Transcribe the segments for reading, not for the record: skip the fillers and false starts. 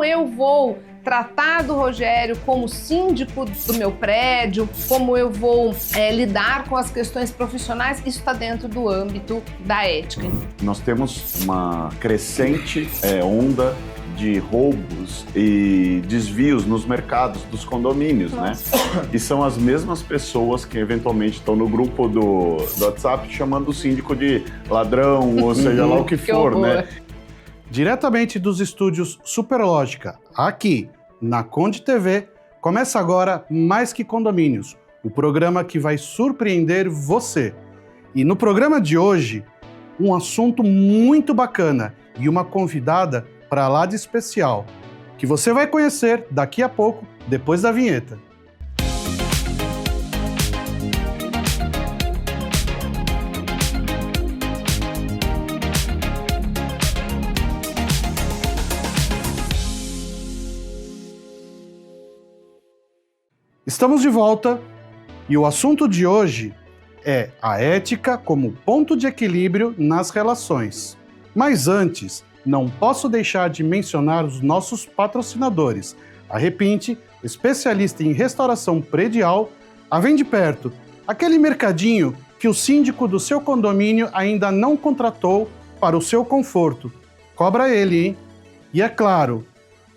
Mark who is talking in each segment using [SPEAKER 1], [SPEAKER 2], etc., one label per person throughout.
[SPEAKER 1] eu vou tratar do Rogério como síndico do meu prédio, como eu vou lidar com as questões profissionais, isso está dentro do âmbito da ética.
[SPEAKER 2] Nós temos uma crescente onda de roubos e desvios nos mercados dos condomínios, né? E são as mesmas pessoas que eventualmente estão no grupo do WhatsApp chamando o síndico de ladrão, ou seja lá o que for, né?
[SPEAKER 3] Diretamente dos estúdios Superlógica, aqui na Conde TV, começa agora Mais Que Condomínios, o programa que vai surpreender você. E no programa de hoje, um assunto muito bacana e uma convidada para lá de especial, que você vai conhecer daqui a pouco, depois da vinheta. Estamos de volta e o assunto de hoje é a ética como ponto de equilíbrio nas relações. Mas antes, não posso deixar de mencionar os nossos patrocinadores. A Repinte, especialista em restauração predial, a Vem de Perto, aquele mercadinho que o síndico do seu condomínio ainda não contratou para o seu conforto. Cobra ele, hein? E é claro,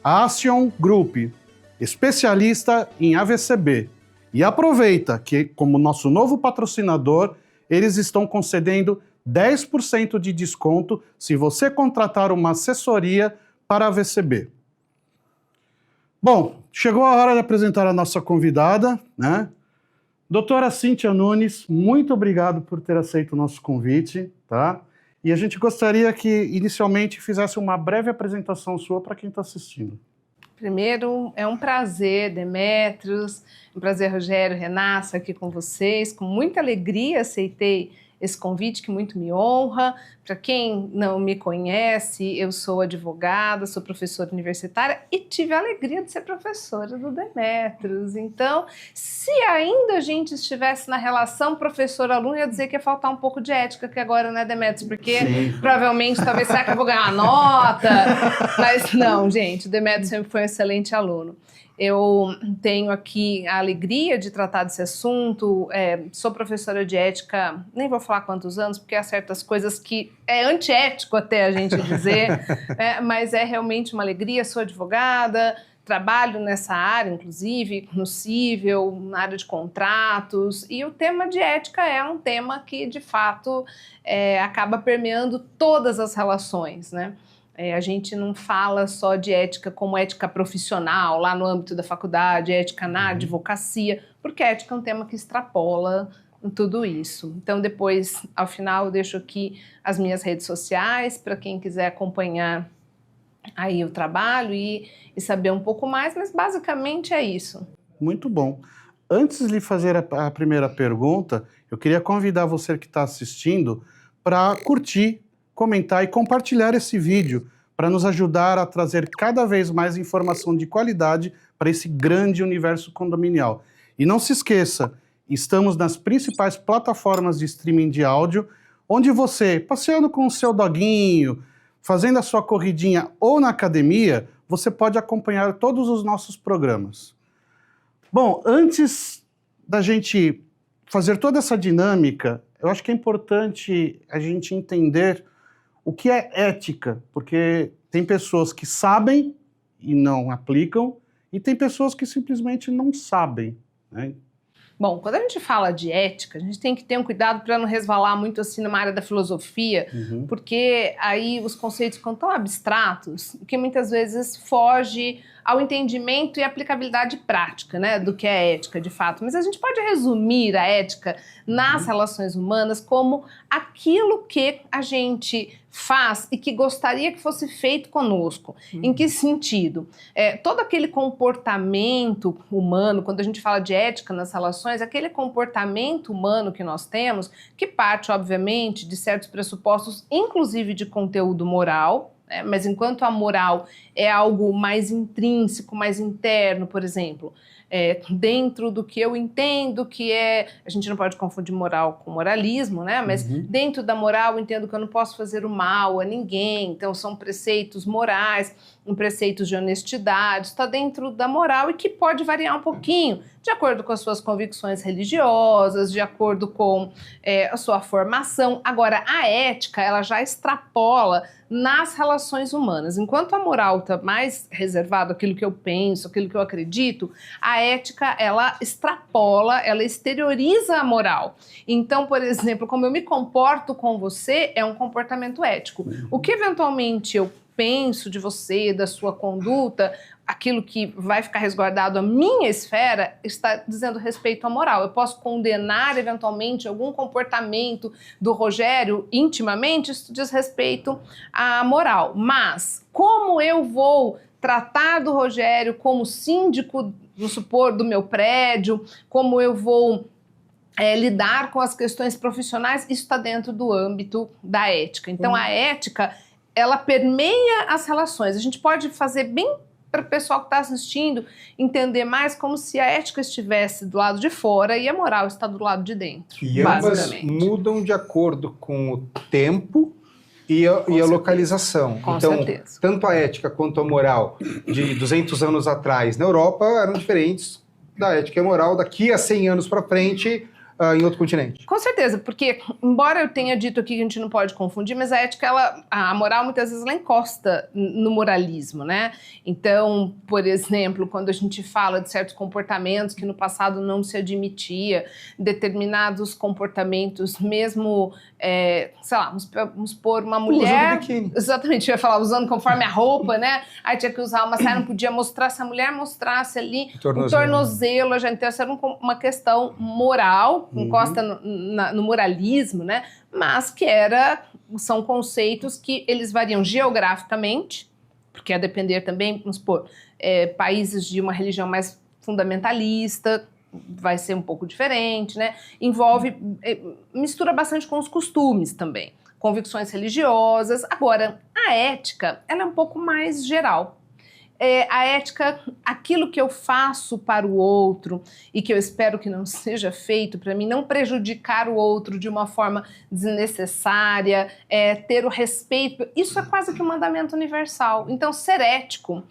[SPEAKER 3] a Action Group, especialista em AVCB. E aproveita que, como nosso novo patrocinador, eles estão concedendo 10% de desconto se você contratar uma assessoria para AVCB. Bom, chegou a hora de apresentar a nossa convidada, né? Doutora Cíntia Nunes, muito obrigado por ter aceito o nosso convite, tá? E a gente gostaria que, inicialmente, fizesse uma breve apresentação sua para quem está assistindo.
[SPEAKER 1] Primeiro, é um prazer, Demetrios, um prazer, Rogério, Renata, aqui com vocês. Com muita alegria aceitei esse convite que muito me honra. Para quem não me conhece, eu sou advogada, sou professora universitária e tive a alegria de ser professora do Demetrios. Então, se ainda a gente estivesse na relação professor-aluno, ia dizer que ia faltar um pouco de ética aqui agora, né, Demetrios? Porque provavelmente, talvez, será que eu vou ganhar uma nota? Mas não, gente, o Demetrios sempre foi um excelente aluno. Eu tenho aqui a alegria de tratar desse assunto, sou professora de ética, nem vou falar quantos anos, porque há certas coisas que é antiético até a gente dizer, mas é realmente uma alegria, sou advogada, trabalho nessa área, inclusive, no cível, na área de contratos, e o tema de ética é um tema que, de fato, acaba permeando todas as relações, né? A gente não fala só de ética como ética profissional, lá no âmbito da faculdade, ética na advocacia, porque ética é um tema que extrapola tudo isso. Então, depois, ao final, eu deixo aqui as minhas redes sociais, para quem quiser acompanhar aí o trabalho e saber um pouco mais, mas basicamente é isso.
[SPEAKER 3] Muito bom. Antes de lhe fazer a primeira pergunta, eu queria convidar você que está assistindo para curtir, comentar e compartilhar esse vídeo para nos ajudar a trazer cada vez mais informação de qualidade para esse grande universo condominial. E não se esqueça, estamos nas principais plataformas de streaming de áudio, onde você, passeando com o seu doguinho, fazendo a sua corridinha ou na academia, você pode acompanhar todos os nossos programas. Bom, antes da gente fazer toda essa dinâmica, eu acho que é importante a gente entender o que é ética, porque tem pessoas que sabem e não aplicam, e tem pessoas que simplesmente não sabem, né?
[SPEAKER 1] Bom, quando a gente fala de ética, a gente tem que ter um cuidado para não resvalar muito assim numa área da filosofia, porque aí os conceitos ficam tão abstratos que muitas vezes foge ao entendimento e aplicabilidade prática, né, do que é ética de fato. Mas a gente pode resumir a ética nas relações humanas como aquilo que a gente faz e que gostaria que fosse feito conosco. Em que sentido? Todo aquele comportamento humano, quando a gente fala de ética nas relações, aquele comportamento humano que nós temos, que parte, obviamente, de certos pressupostos, inclusive de conteúdo moral, mas enquanto a moral é algo mais intrínseco, mais interno, por exemplo, dentro do que eu entendo que a gente não pode confundir moral com moralismo, né? Mas dentro da moral eu entendo que eu não posso fazer o mal a ninguém, então são preceitos morais em preceitos de honestidade, está dentro da moral e que pode variar um pouquinho, de acordo com as suas convicções religiosas, de acordo com a sua formação. Agora, a ética, ela já extrapola nas relações humanas. Enquanto a moral está mais reservada àquilo que eu penso, àquilo que eu acredito, a ética, ela extrapola, ela exterioriza a moral. Então, por exemplo, como eu me comporto com você é um comportamento ético. O que eventualmente eu penso de você, da sua conduta, aquilo que vai ficar resguardado à minha esfera, está dizendo respeito à moral. Eu posso condenar, eventualmente, algum comportamento do Rogério intimamente, isso diz respeito à moral. Mas, como eu vou tratar do Rogério como síndico, vamos supor, do meu prédio, como eu vou lidar com as questões profissionais, isso está dentro do âmbito da ética. Então, a ética, ela permeia as relações. A gente pode fazer bem para o pessoal que está assistindo entender mais como se a ética estivesse do lado de fora e a moral está do lado de dentro.
[SPEAKER 4] E ambas mudam de acordo com o tempo e a localização.
[SPEAKER 1] Com
[SPEAKER 4] então,
[SPEAKER 1] certeza.
[SPEAKER 4] Tanto a ética quanto a moral de 200 anos atrás na Europa eram diferentes da ética e a moral daqui a 100 anos para frente em outro continente.
[SPEAKER 1] Com certeza, porque embora eu tenha dito aqui que a gente não pode confundir, mas a ética, a moral muitas vezes ela encosta no moralismo, né? Então, por exemplo, quando a gente fala de certos comportamentos que no passado não se admitia, determinados comportamentos, mesmo, sei lá, vamos pôr uma mulher...
[SPEAKER 4] Uso do biquíni.
[SPEAKER 1] Exatamente, eu ia falar, usando conforme a roupa, né? Aí tinha que usar uma saia, não podia mostrar, se a mulher mostrasse ali o tornozelo, já então essa era uma questão moral, encosta no moralismo, né? Mas que são conceitos que eles variam geograficamente, porque a depender também, vamos supor, países de uma religião mais fundamentalista, vai ser um pouco diferente, né? Envolve, mistura bastante com os costumes também, convicções religiosas. Agora, a ética, ela é um pouco mais geral. A ética, aquilo que eu faço para o outro e que eu espero que não seja feito para mim, não prejudicar o outro de uma forma desnecessária, ter o respeito, isso é quase que um mandamento universal. Então, ser ético,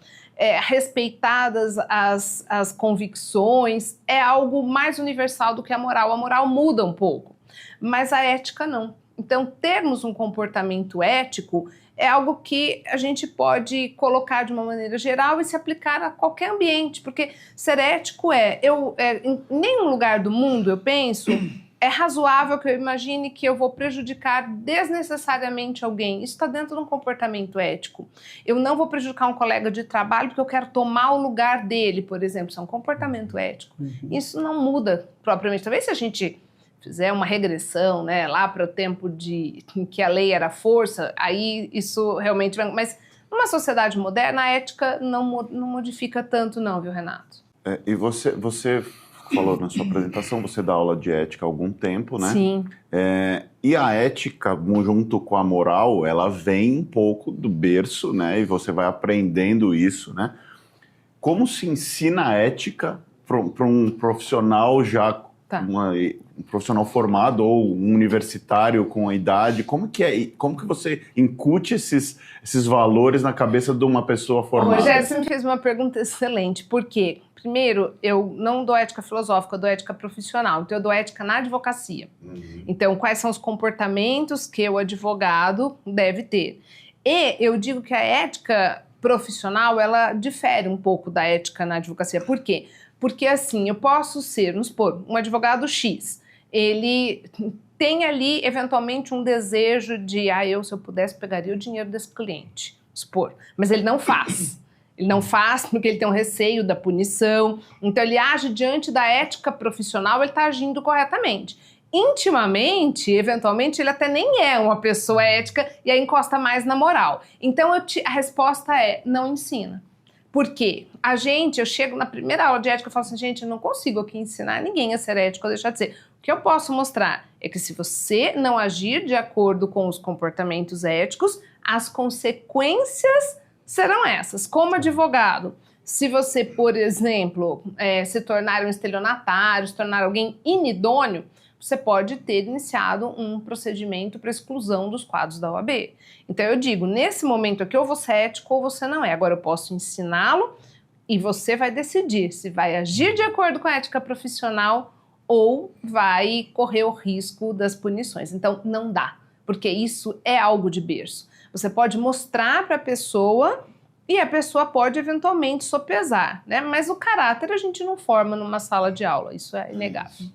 [SPEAKER 1] respeitadas as convicções, é algo mais universal do que a moral. A moral muda um pouco, mas a ética não. Então, termos um comportamento ético é algo que a gente pode colocar de uma maneira geral e se aplicar a qualquer ambiente, porque ser ético em nenhum lugar do mundo, eu penso, é razoável que eu imagine que eu vou prejudicar desnecessariamente alguém. Isso está dentro de um comportamento ético. Eu não vou prejudicar um colega de trabalho porque eu quero tomar o lugar dele, por exemplo. Isso é um comportamento ético. Isso não muda propriamente. Talvez se a gente fizer uma regressão, né, lá para o tempo em que a lei era força, aí isso realmente vai... Mas numa sociedade moderna, a ética não modifica tanto não, viu, Renato?
[SPEAKER 2] E você falou na sua apresentação, você dá aula de ética há algum tempo, né?
[SPEAKER 1] Sim.
[SPEAKER 2] E a ética, junto com a moral, ela vem um pouco do berço, né? E você vai aprendendo isso, né? Como se ensina a ética para um profissional já... um profissional formado ou um universitário com a idade, como que você incute esses valores na cabeça de uma pessoa formada?
[SPEAKER 1] Rogério, você me fez uma pergunta excelente, por quê? Primeiro, eu não dou ética filosófica, eu dou ética profissional, então eu dou ética na advocacia. Então, quais são os comportamentos que o advogado deve ter? E eu digo que a ética profissional, ela difere um pouco da ética na advocacia. Por quê? Porque assim, eu posso ser, vamos supor, um advogado X, ele tem ali, eventualmente, um desejo de, se eu pudesse, pegaria o dinheiro desse cliente, vamos supor, mas ele não faz. Ele não faz porque ele tem um receio da punição, então ele age diante da ética profissional, ele está agindo corretamente. Intimamente, eventualmente, ele até nem é uma pessoa ética e aí encosta mais na moral. Então, a resposta é, não ensina. Por quê? Eu chego na primeira aula de ética e falo assim, gente, eu não consigo aqui ensinar ninguém a ser ético ou deixar de ser. O que eu posso mostrar é que se você não agir de acordo com os comportamentos éticos, as consequências serão essas. Como advogado, se você, por exemplo, se tornar um estelionatário, se tornar alguém inidôneo, você pode ter iniciado um procedimento para exclusão dos quadros da OAB. Então eu digo, nesse momento aqui, ou você é ético ou você não é. Agora eu posso ensiná-lo e você vai decidir se vai agir de acordo com a ética profissional ou vai correr o risco das punições. Então não dá, porque isso é algo de berço. Você pode mostrar para a pessoa e a pessoa pode eventualmente sopesar, né? Mas o caráter a gente não forma numa sala de aula, isso é inegável.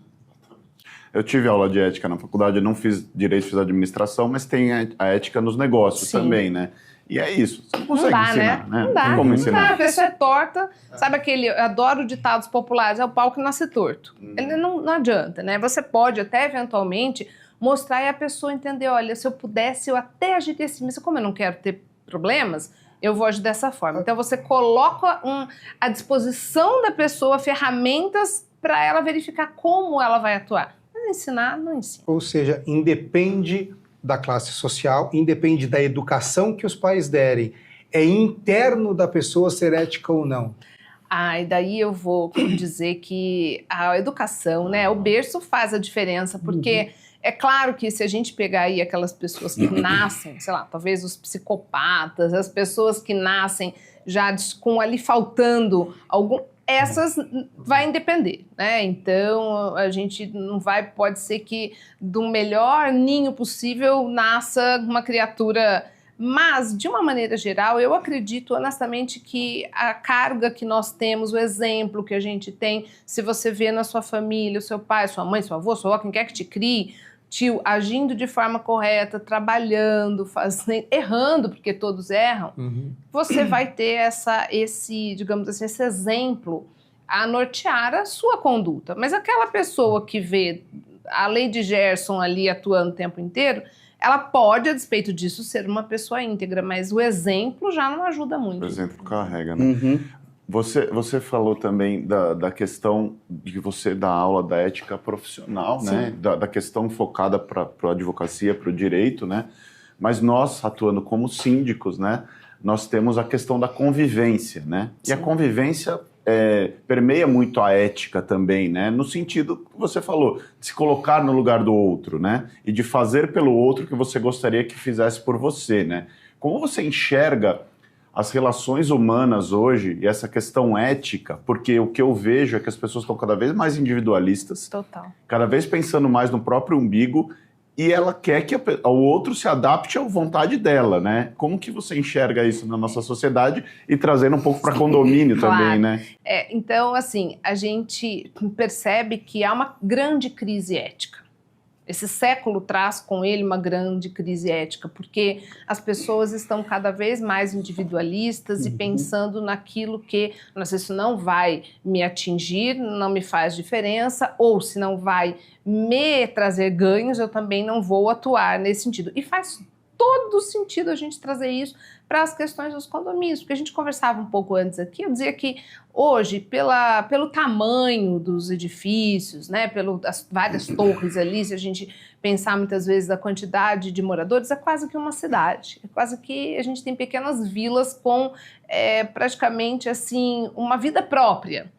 [SPEAKER 2] Eu tive aula de ética na faculdade, eu não fiz direito, fiz administração, mas tem a ética nos negócios também, né? E é isso, você não consegue ensinar, né?
[SPEAKER 1] Não dá,
[SPEAKER 2] Como ensinar?
[SPEAKER 1] a pessoa é torta, sabe aquele, eu adoro ditados populares, é o pau que nasce torto. Ele não adianta, né? Você pode até eventualmente mostrar e a pessoa entender, olha, se eu pudesse, eu até agiria assim, mas como eu não quero ter problemas, eu vou agir dessa forma. Então você coloca à disposição da pessoa ferramentas para ela verificar como ela vai atuar. Mas ensinar, não ensina.
[SPEAKER 4] Ou seja, independe da classe social, independe da educação que os pais derem. É interno da pessoa ser ética ou não.
[SPEAKER 1] E daí eu vou dizer que a educação, né, o berço faz a diferença, porque é claro que se a gente pegar aí aquelas pessoas que nascem, sei lá, talvez os psicopatas, as pessoas que nascem já com ali faltando algum... Essas vai depender, né? Então a gente não vai, pode ser que do melhor ninho possível nasça uma criatura, mas de uma maneira geral eu acredito honestamente que a carga que nós temos, o exemplo que a gente tem, se você vê na sua família, o seu pai, sua mãe, seu avô, sua avó, quem quer que te crie, tio, agindo de forma correta, trabalhando, fazendo, errando, porque todos erram, você vai ter digamos assim, esse exemplo a nortear a sua conduta. Mas aquela pessoa que vê a lei de Gerson ali atuando o tempo inteiro, ela pode, a despeito disso, ser uma pessoa íntegra, mas o exemplo já não ajuda muito.
[SPEAKER 2] O exemplo carrega, né? Você falou também da questão de você dar aula da ética profissional, né? Da questão focada para a advocacia, para o direito, né? Mas nós, atuando como síndicos, né? Nós temos a questão da convivência, né? E a convivência permeia muito a ética também, né? No sentido que você falou, de se colocar no lugar do outro, né? E de fazer pelo outro o que você gostaria que fizesse por você, né? Como você enxerga as relações humanas hoje e essa questão ética, porque o que eu vejo é que as pessoas estão cada vez mais individualistas, cada vez pensando mais no próprio umbigo, e ela quer que o outro se adapte à vontade dela, né? Como que você enxerga isso na nossa sociedade e trazendo um pouco para condomínio também, né?
[SPEAKER 1] Então, assim, a gente percebe que há uma grande crise ética. Esse século traz com ele uma grande crise ética, porque as pessoas estão cada vez mais individualistas e pensando naquilo que, se isso não vai me atingir, não me faz diferença, ou se não vai me trazer ganhos, eu também não vou atuar nesse sentido. E faz todo sentido a gente trazer isso para as questões dos condomínios, porque a gente conversava um pouco antes aqui, eu dizia que hoje, pelo tamanho dos edifícios, né, pelas várias torres ali, se a gente pensar muitas vezes da quantidade de moradores, é quase que uma cidade, é quase que a gente tem pequenas vilas com praticamente assim, uma vida própria.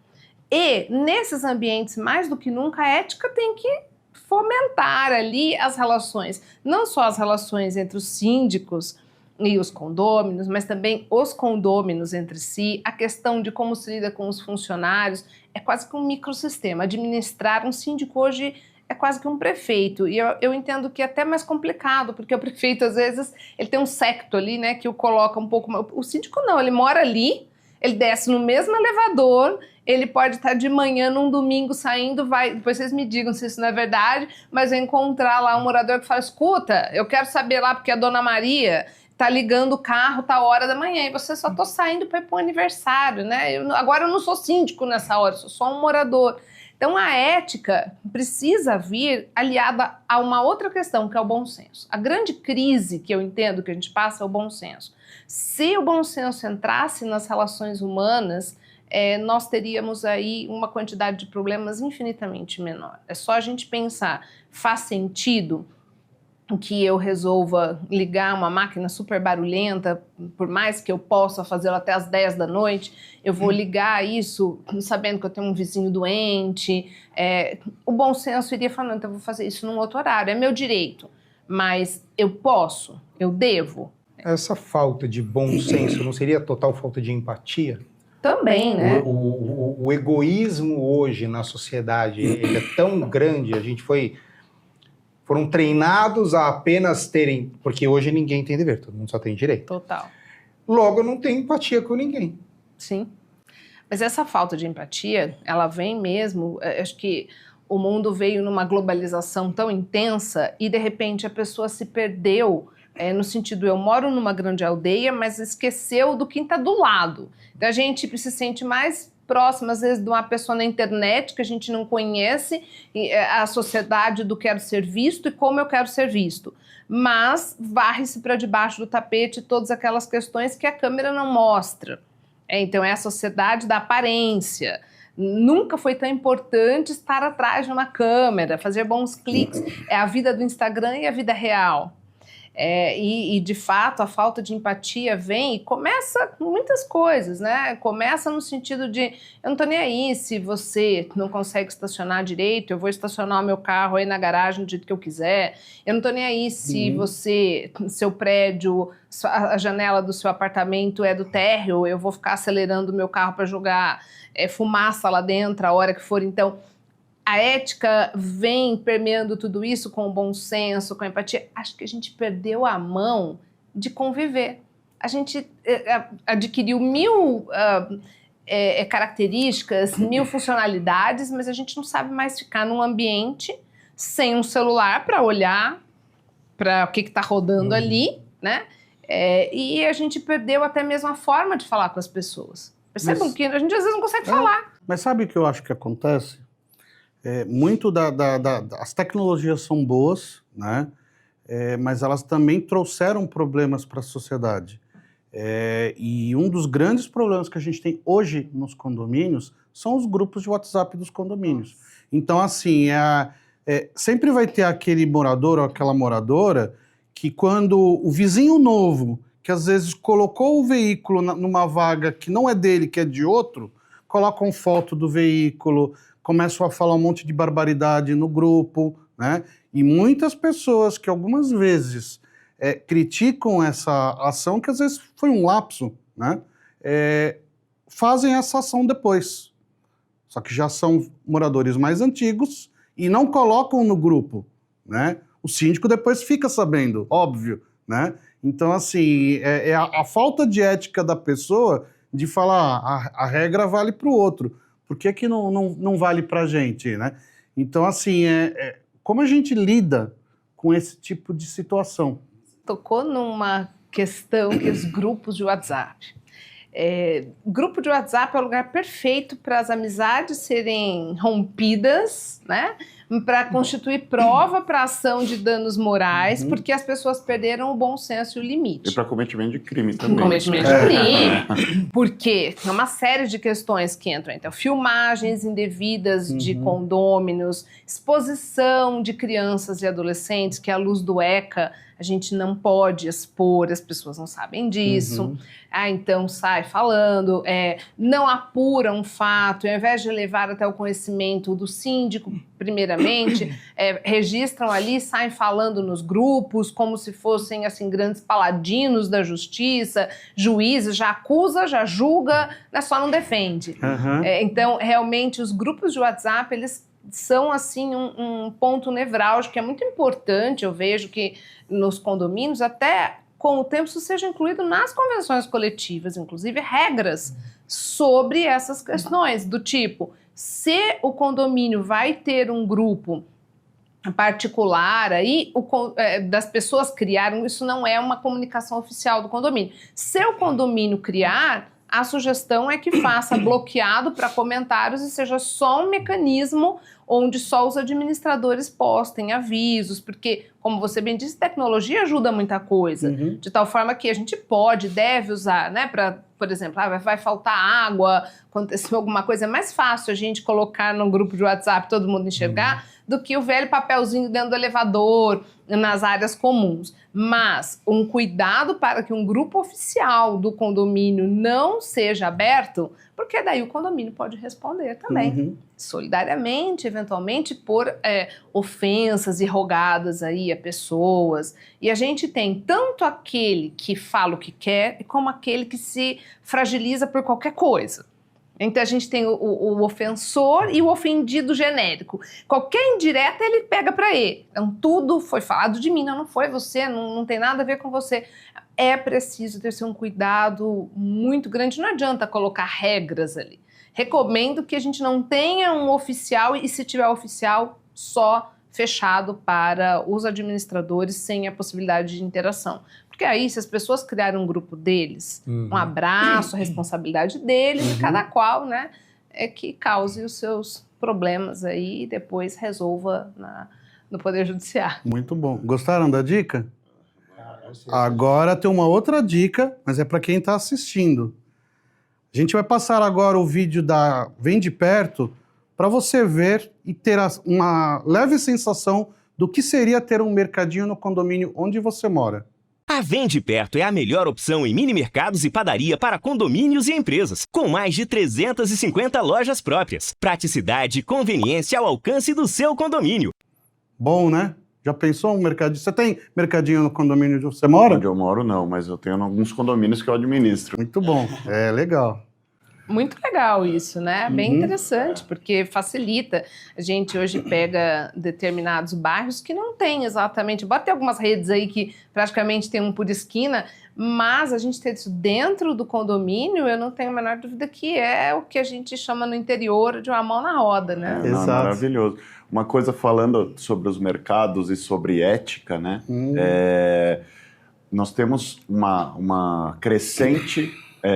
[SPEAKER 1] E nesses ambientes, mais do que nunca, a ética tem que fomentar ali as relações, não só as relações entre os síndicos e os condôminos, mas também os condôminos entre si, a questão de como se lida com os funcionários, é quase que um microsistema. Administrar um síndico hoje é quase que um prefeito, e eu entendo que é até mais complicado, porque o prefeito às vezes, ele tem um secto ali, né, que o coloca um pouco, o síndico não, ele mora ali, ele desce no mesmo elevador, ele pode estar de manhã num domingo saindo, depois vocês me digam se isso não é verdade, mas vai encontrar lá um morador que fala, escuta, eu quero saber lá porque a dona Maria tá ligando o carro, tá hora da manhã, e você só tô saindo para ir para o aniversário, né? Agora eu não sou síndico nessa hora, sou só um morador. Então a ética precisa vir aliada a uma outra questão, que é o bom senso. A grande crise que eu entendo que a gente passa é o bom senso. Se o bom senso entrasse nas relações humanas, nós teríamos aí uma quantidade de problemas infinitamente menor. É só a gente pensar, faz sentido que eu resolva ligar uma máquina super barulhenta, por mais que eu possa fazê-lo até as 10 da noite, eu vou ligar isso sabendo que eu tenho um vizinho doente. O bom senso iria falar, não, então eu vou fazer isso num outro horário, é meu direito, mas eu posso, eu devo.
[SPEAKER 4] Essa falta de bom senso não seria total falta de empatia?
[SPEAKER 1] Também, né?
[SPEAKER 4] O egoísmo hoje na sociedade, ele é tão grande, foram treinados a apenas terem, porque hoje ninguém tem dever, todo mundo só tem direito.
[SPEAKER 1] Total.
[SPEAKER 4] Logo, eu não tenho empatia com ninguém.
[SPEAKER 1] Sim. Mas essa falta de empatia, ela vem mesmo, acho que o mundo veio numa globalização tão intensa e, de repente, a pessoa se perdeu, no sentido, eu moro numa grande aldeia, mas esqueceu do quem está do lado. Então, a gente se sente mais próximo, às vezes, de uma pessoa na internet que a gente não conhece, a sociedade do quero ser visto e como eu quero ser visto. Mas varre-se para debaixo do tapete todas aquelas questões que a câmera não mostra. Então, é a sociedade da aparência. Nunca foi tão importante estar atrás de uma câmera, fazer bons cliques. É a vida do Instagram e a vida real. E, de fato, a falta de empatia vem e começa com muitas coisas, né? Começa no sentido de, eu não tô nem aí se você não consegue estacionar direito, eu vou estacionar o meu carro aí na garagem do jeito que eu quiser. Eu não tô nem aí se seu prédio, a janela do seu apartamento é do térreo, eu vou ficar acelerando o meu carro para jogar fumaça lá dentro a hora que for. Então, a ética vem permeando tudo isso com o bom senso, com a empatia. Acho que a gente perdeu a mão de conviver. A gente adquiriu 1000 características, 1000 funcionalidades, mas a gente não sabe mais ficar num ambiente sem um celular para olhar para o que está rodando ali, né? E a gente perdeu até mesmo a forma de falar com as pessoas. Percebam que a gente às vezes não consegue falar.
[SPEAKER 3] Mas sabe o que eu acho que acontece? Muito as tecnologias são boas, né? Mas elas também trouxeram problemas para a sociedade. E um dos grandes problemas que a gente tem hoje nos condomínios são os grupos de WhatsApp dos condomínios. Então, assim, sempre vai ter aquele morador ou aquela moradora que quando o vizinho novo, que às vezes colocou o veículo numa vaga que não é dele, que é de outro, colocam foto do veículo, começam a falar um monte de barbaridade no grupo, né? E muitas pessoas que algumas vezes criticam essa ação, que às vezes foi um lapso, né? Fazem essa ação depois. Só que já são moradores mais antigos e não colocam no grupo, né? O síndico depois fica sabendo, óbvio, né? Então, assim, a falta de ética da pessoa de falar a regra vale para o outro. Por que não vale para a gente, né? Então, assim, como a gente lida com esse tipo de situação?
[SPEAKER 1] Tocou numa questão que os grupos de WhatsApp. Grupo de WhatsApp é o lugar perfeito para as amizades serem rompidas, né? Para constituir prova para ação de danos morais, porque as pessoas perderam o bom senso e o limite.
[SPEAKER 2] E para cometimento de crime também.
[SPEAKER 1] Cometimento de crime. Porque é uma série de questões que entram. Então, filmagens indevidas de condôminos, exposição de crianças e adolescentes, que à luz do ECA a gente não pode expor, as pessoas não sabem disso. Então sai falando, não apura um fato, ao invés de levar até o conhecimento do síndico, primeiramente, registram ali, saem falando nos grupos, como se fossem assim, grandes paladinos da justiça, juízes, já acusa, já julga, só não defende. Então, realmente, os grupos de WhatsApp, eles são assim um ponto nevrálgico que é muito importante. Eu vejo que nos condomínios, até com o tempo, isso seja incluído nas convenções coletivas, inclusive regras sobre essas questões, do tipo, se o condomínio vai ter um grupo particular aí, das pessoas criaram, isso não é uma comunicação oficial do condomínio. Se o condomínio criar, a sugestão é que faça bloqueado para comentários e seja só um mecanismo onde só os administradores postem avisos, porque como você bem disse, tecnologia ajuda muita coisa, de tal forma que a gente pode, deve usar, né, para, por exemplo, vai faltar água, aconteceu alguma coisa, é mais fácil a gente colocar no grupo de WhatsApp todo mundo enxergar do que o velho papelzinho dentro do elevador, nas áreas comuns. Mas um cuidado para que um grupo oficial do condomínio não seja aberto, porque daí o condomínio pode responder também, solidariamente, eventualmente, por ofensas e rogadas aí a pessoas. E a gente tem tanto aquele que fala o que quer, como aquele que se fragiliza por qualquer coisa. Então a gente tem o ofensor e o ofendido genérico. Qualquer indireta ele pega para ele. Então tudo foi falado de mim, não foi você, não tem nada a ver com você. É preciso ter um cuidado muito grande, não adianta colocar regras ali. Recomendo que a gente não tenha um oficial e se tiver oficial só fechado para os administradores sem a possibilidade de interação. Porque aí, se as pessoas criarem um grupo deles, um abraço, a responsabilidade deles, de cada qual, né, é que cause os seus problemas aí e depois resolva no Poder Judiciário.
[SPEAKER 3] Muito bom. Gostaram da dica? Agora tem uma outra dica, mas é para quem está assistindo. A gente vai passar agora o vídeo da Vem de Perto para você ver e ter uma leve sensação do que seria ter um mercadinho no condomínio onde você mora.
[SPEAKER 5] A Vem de Perto é a melhor opção em mini mercados e padaria para condomínios e empresas, com mais de 350 lojas próprias. Praticidade e conveniência ao alcance do seu condomínio.
[SPEAKER 3] Bom, né? Já pensou um mercadinho? Você tem mercadinho no condomínio onde você mora?
[SPEAKER 2] Onde eu moro, não, mas eu tenho alguns condomínios que eu administro.
[SPEAKER 3] Muito bom, é legal.
[SPEAKER 1] Muito legal isso, né? Bem interessante, porque facilita. A gente hoje pega determinados bairros que não tem exatamente... Bota ter algumas redes aí que praticamente tem um por esquina, mas a gente ter isso dentro do condomínio, eu não tenho a menor dúvida que é o que a gente chama no interior de uma mão na roda, né?
[SPEAKER 2] É, maravilhoso. Uma coisa falando sobre os mercados e sobre ética, né? Nós temos uma crescente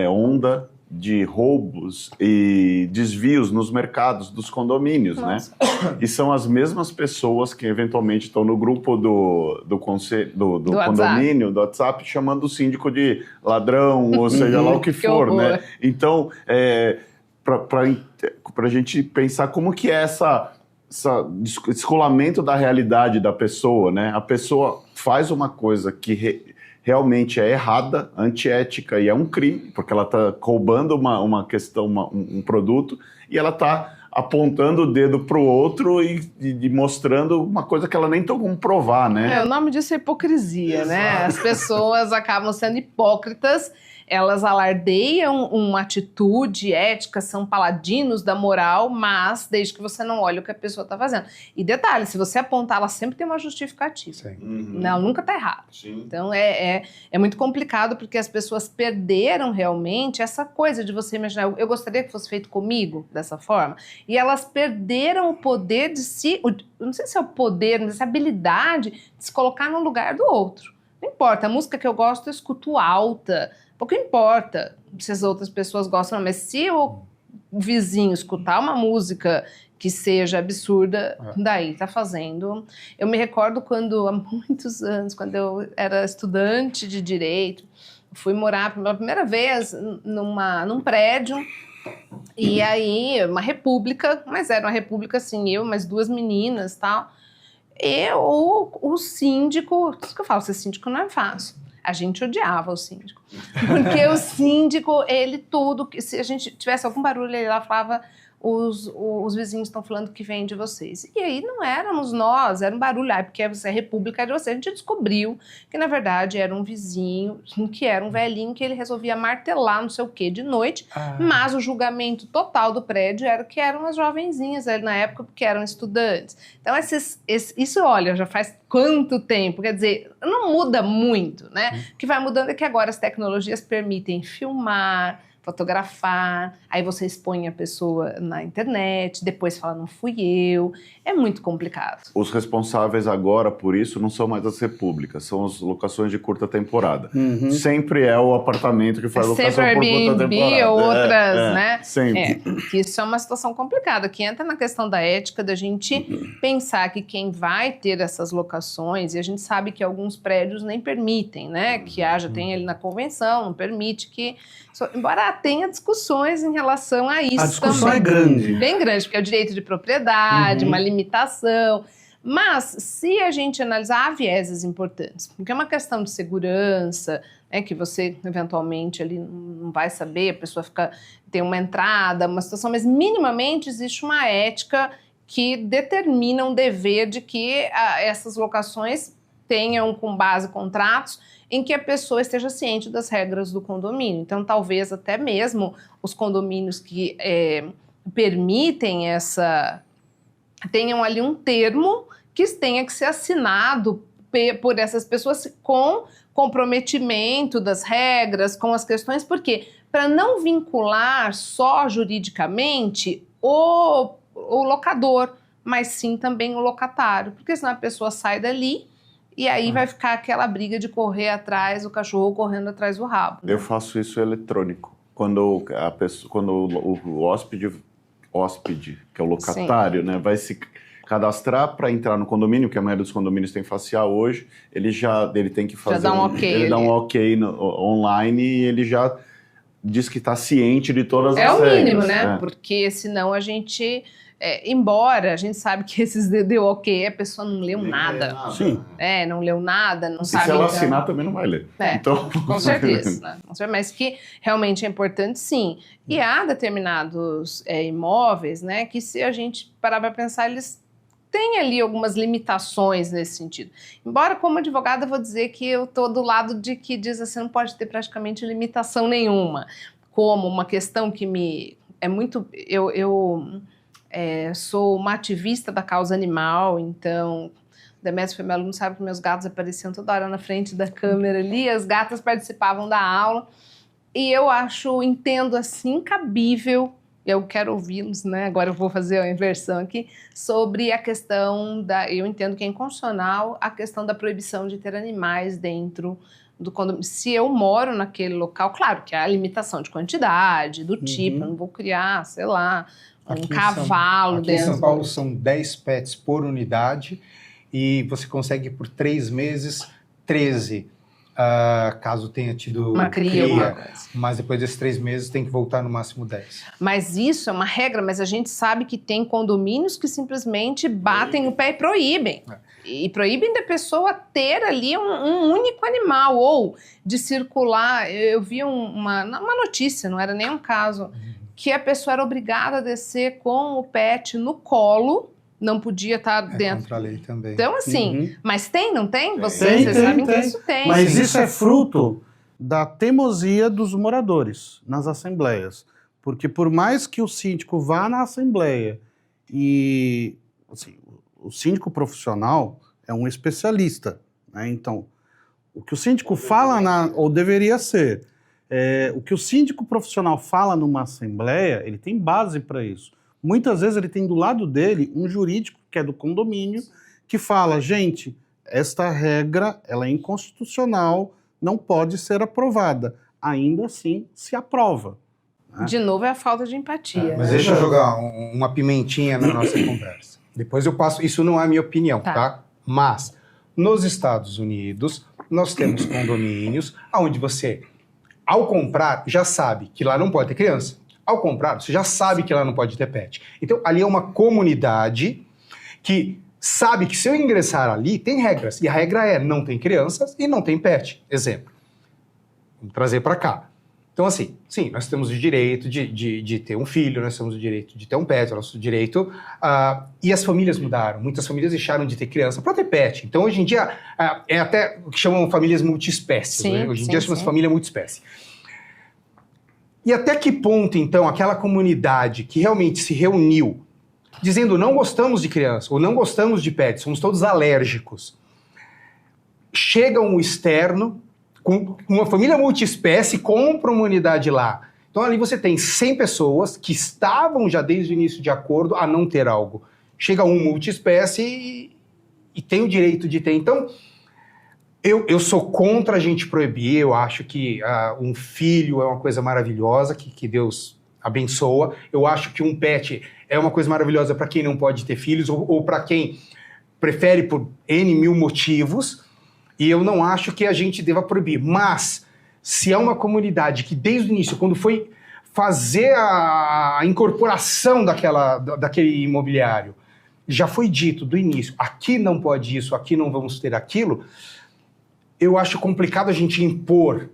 [SPEAKER 2] onda de roubos e desvios nos mercados dos condomínios, Nossa. Né? E são as mesmas pessoas que eventualmente estão no grupo do condomínio, do WhatsApp, chamando o síndico de ladrão, ou seja lá o que for, né? Então, para a gente pensar como que é esse descolamento da realidade da pessoa, né? A pessoa faz uma coisa que realmente é errada, antiética e é um crime, porque ela está roubando uma questão, um produto, e ela está apontando o dedo para o outro e mostrando uma coisa que ela nem tem como provar, né?
[SPEAKER 1] O nome disso é hipocrisia, Exato. Né? As pessoas acabam sendo hipócritas, elas alardeiam uma atitude ética, são paladinos da moral, mas desde que você não olhe o que a pessoa está fazendo. E detalhe, se você apontar, ela sempre tem uma justificativa. Ela nunca está errada. Sim. Então é muito complicado porque as pessoas perderam realmente essa coisa de você imaginar, eu gostaria que fosse feito comigo dessa forma, e elas perderam o poder de se, não sei se é o poder, mas essa habilidade de se colocar no lugar do outro. Não importa, a música que eu gosto eu escuto alta, pouco importa se as outras pessoas gostam, mas se o vizinho escutar uma música que seja absurda, daí tá fazendo. Eu me recordo quando, há muitos anos, quando eu era estudante de Direito, fui morar pela primeira vez num prédio, e aí, uma república, mas era uma república assim, eu, mais duas meninas e tal, e o síndico, isso que eu falo, ser síndico não é fácil. A gente odiava o síndico, porque o síndico, ele tudo, se a gente tivesse algum barulho, ele lá falava, os vizinhos estão falando que vem de vocês. E aí não éramos nós, era um barulho, porque você é república de você. A gente descobriu que na verdade era um vizinho, que era um velhinho, que ele resolvia martelar não sei o que de noite, mas o julgamento total do prédio era que eram as jovenzinhas ali na época, porque eram estudantes. Então isso, olha, já faz quanto tempo? Quer dizer, não muda muito, né? O que vai mudando é que agora as tecnologias permitem filmar, fotografar, aí você expõe a pessoa na internet, depois fala, não fui eu. É muito complicado.
[SPEAKER 2] Os responsáveis agora por isso não são mais as repúblicas, são as locações de curta temporada. Sempre é o apartamento que faz locação por curta temporada.
[SPEAKER 1] Airbnb ou outras, né?
[SPEAKER 2] Sempre.
[SPEAKER 1] Isso é uma situação complicada, que entra na questão da ética da gente pensar que quem vai ter essas locações, e a gente sabe que alguns prédios nem permitem, né? Que tem ali na convenção, não permite que... Embora tenha discussões em relação a isso.
[SPEAKER 3] A discussão
[SPEAKER 1] também.
[SPEAKER 3] é grande.
[SPEAKER 1] Bem grande, porque é o direito de propriedade, uma limitação. Mas, se a gente analisar, há vieses importantes. Porque é uma questão de segurança, né, que você, eventualmente, ali não vai saber, a pessoa tem uma entrada, uma situação, mas minimamente existe uma ética que determina um dever de que essas locações tenham com base contratos em que a pessoa esteja ciente das regras do condomínio. Então, talvez até mesmo os condomínios que permitem tenham ali um termo que tenha que ser assinado por essas pessoas com comprometimento das regras, com as questões, porque para não vincular só juridicamente o locador, mas sim também o locatário, porque senão a pessoa sai dali e aí vai ficar aquela briga de correr atrás, o cachorro correndo atrás do rabo. Né?
[SPEAKER 2] Eu faço isso eletrônico. Quando o hóspede, que é o locatário, né, vai se cadastrar para entrar no condomínio, que a maioria dos condomínios tem facial hoje, ele tem que fazer...
[SPEAKER 1] Já dá um ok.
[SPEAKER 2] Ele dá um ok online e ele já diz que está ciente de todas as regras.
[SPEAKER 1] É o mínimo, né? Porque senão a gente... embora a gente sabe que esses deu ok, a pessoa não leu nada.
[SPEAKER 3] Sim.
[SPEAKER 1] Não leu nada, não
[SPEAKER 2] E
[SPEAKER 1] sabe...
[SPEAKER 2] se ela assinar, também não vai ler. Então...
[SPEAKER 1] Com certeza. Né? Mas que realmente é importante, sim. E há determinados imóveis, né, que se a gente parar para pensar, eles têm ali algumas limitações nesse sentido. Embora, como advogada, eu vou dizer que eu estou do lado de que diz assim, não pode ter praticamente limitação nenhuma. Como uma questão que é muito... Eu sou uma ativista da causa animal, então... Demetrio foi meu aluno, sabe que meus gatos apareciam toda hora na frente da câmera ali, as gatas participavam da aula, e eu entendo assim, cabível, eu quero ouvi-los, né? Agora eu vou fazer a inversão aqui, sobre a questão eu entendo que é inconstitucional a questão da proibição de ter animais dentro do condomínio. Se eu moro naquele local, claro que há limitação de quantidade, do tipo, eu não vou criar, sei lá, um cavalo dentro.
[SPEAKER 4] Aqui em São Paulo são 10 pets por unidade e você consegue por 3 meses 13, caso tenha tido
[SPEAKER 1] uma cria.
[SPEAKER 4] Mas depois desses 3 meses tem que voltar no máximo 10.
[SPEAKER 1] Mas isso é uma regra, mas a gente sabe que tem condomínios que simplesmente batem o pé e proíbem. E proíbem da pessoa ter ali um único animal, ou de circular. Eu vi uma notícia, não era nem um caso, que a pessoa era obrigada a descer com o pet no colo, não podia estar dentro.
[SPEAKER 4] Contra a lei também.
[SPEAKER 1] Então, assim, mas tem, não tem?
[SPEAKER 3] Tem,
[SPEAKER 1] Vocês sabem que isso tem.
[SPEAKER 3] Mas isso é fruto da teimosia dos moradores nas assembleias. Porque por mais que o síndico vá na assembleia e... Assim, o síndico profissional é um especialista, né? Então, o que o síndico fala, ou deveria ser, o que o síndico profissional fala numa assembleia, ele tem base para isso. Muitas vezes ele tem do lado dele um jurídico, que é do condomínio, que fala, gente, esta regra ela é inconstitucional, não pode ser aprovada. Ainda assim, se aprova. Né?
[SPEAKER 1] De novo, é a falta de empatia.
[SPEAKER 4] Mas deixa eu jogar uma pimentinha na nossa conversa. Depois eu passo, isso não é a minha opinião, tá? Mas, nos Estados Unidos, nós temos condomínios onde você, ao comprar, já sabe que lá não pode ter criança. Ao comprar, você já sabe que lá não pode ter pet. Então, ali é uma comunidade que sabe que se eu ingressar ali, tem regras. E a regra é, não tem crianças e não tem pet. Exemplo. Vamos trazer para cá. Então, assim, sim, nós temos o direito de ter um filho, nós temos o direito de ter um pet, nosso direito... e as famílias mudaram. Muitas famílias deixaram de ter criança para ter pet. Então, hoje em dia, é até o que chamam famílias multiespécies.
[SPEAKER 1] Sim,
[SPEAKER 4] né? Hoje em dia, chama-se família multiespécie. E até que ponto, então, aquela comunidade que realmente se reuniu, dizendo não gostamos de criança, ou não gostamos de pets, somos todos alérgicos, chega um externo, com uma família multiespécie, compra uma unidade lá, Então ali você tem 100 pessoas que estavam já desde o início de acordo a não ter algo. Chega um multiespécie e tem o direito de ter. Então, eu sou contra a gente proibir, eu acho que um filho é uma coisa maravilhosa, que Deus abençoa. Eu acho que um pet é uma coisa maravilhosa para quem não pode ter filhos ou para quem prefere por N mil motivos. E eu não acho que a gente deva proibir. Mas, se é uma comunidade que desde o início, quando foi fazer a incorporação daquele imobiliário, já foi dito do início, aqui não pode isso, aqui não vamos ter aquilo, eu acho complicado a gente impor.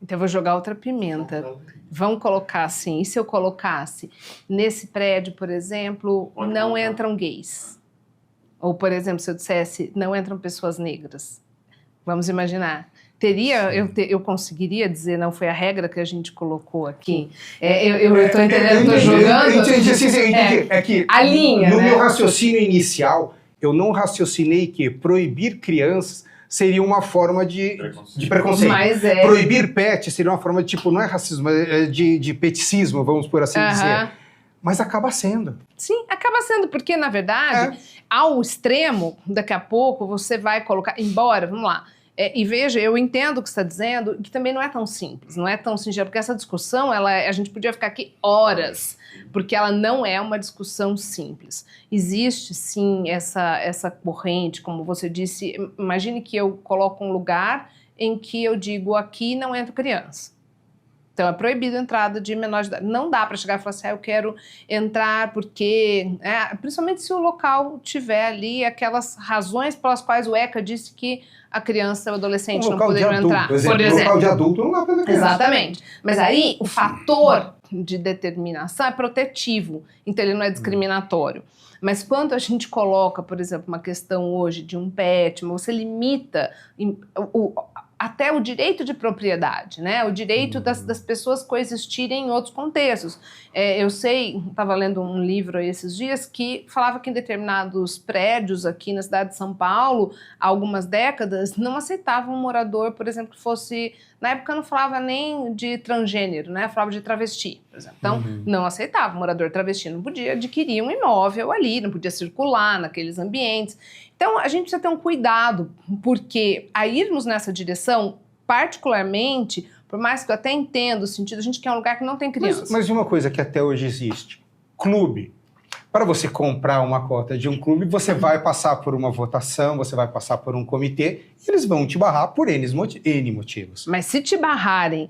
[SPEAKER 1] Então eu vou jogar outra pimenta. Vamos colocar assim, e se eu colocasse nesse prédio, por exemplo, não entram gays? Ou, por exemplo, se eu dissesse, não entram pessoas negras? Vamos imaginar. Eu conseguiria dizer, não foi a regra que a gente colocou aqui. Eu estou entendendo, estou jogando.
[SPEAKER 4] Entendi. É que
[SPEAKER 1] a linha,
[SPEAKER 4] no meu raciocínio inicial, eu não raciocinei que proibir crianças seria uma forma de preconceito.
[SPEAKER 1] Mas
[SPEAKER 4] Proibir pet seria uma forma de, tipo, não é racismo, é de peticismo, vamos por assim dizer. Mas acaba sendo.
[SPEAKER 1] Sim, acaba sendo, porque, na verdade, ao extremo, daqui a pouco, você vai colocar, embora, vamos lá, e veja, eu entendo o que você está dizendo, que também não é tão simples, não é tão singelo, porque essa discussão, a gente podia ficar aqui horas, porque ela não é uma discussão simples. Existe, sim, essa corrente, como você disse, imagine que eu coloco um lugar em que eu digo, aqui não entra criança. Então, é proibido a entrada de menores de idade. Não dá para chegar e falar assim, eu quero entrar porque... principalmente se o local tiver ali aquelas razões pelas quais o ECA disse que a criança ou o adolescente não poderiam entrar. Por exemplo,
[SPEAKER 4] local de adulto não dá para criança.
[SPEAKER 1] Exatamente. Mas aí, o fator de determinação é protetivo. Então, ele não é discriminatório. Mas quando a gente coloca, por exemplo, uma questão hoje de um pet, você limita até o direito de propriedade, né? O direito das pessoas coexistirem em outros contextos. Eu sei, estava lendo um livro aí esses dias que falava que em determinados prédios aqui na cidade de São Paulo, há algumas décadas, não aceitavam um morador, por exemplo, que fosse... Na época não falava nem de transgênero, né? Falava de travesti, por exemplo. Então, não aceitava. O morador travesti não podia adquirir um imóvel ali, não podia circular naqueles ambientes. Então, a gente precisa ter um cuidado, porque a irmos nessa direção, particularmente, por mais que eu até entenda o sentido, a gente quer um lugar que não tem criança.
[SPEAKER 4] Mas uma coisa que até hoje existe, clube. Para você comprar uma cota de um clube, você vai passar por uma votação, você vai passar por um comitê, e eles vão te barrar por N motivos.
[SPEAKER 1] Mas se te barrarem...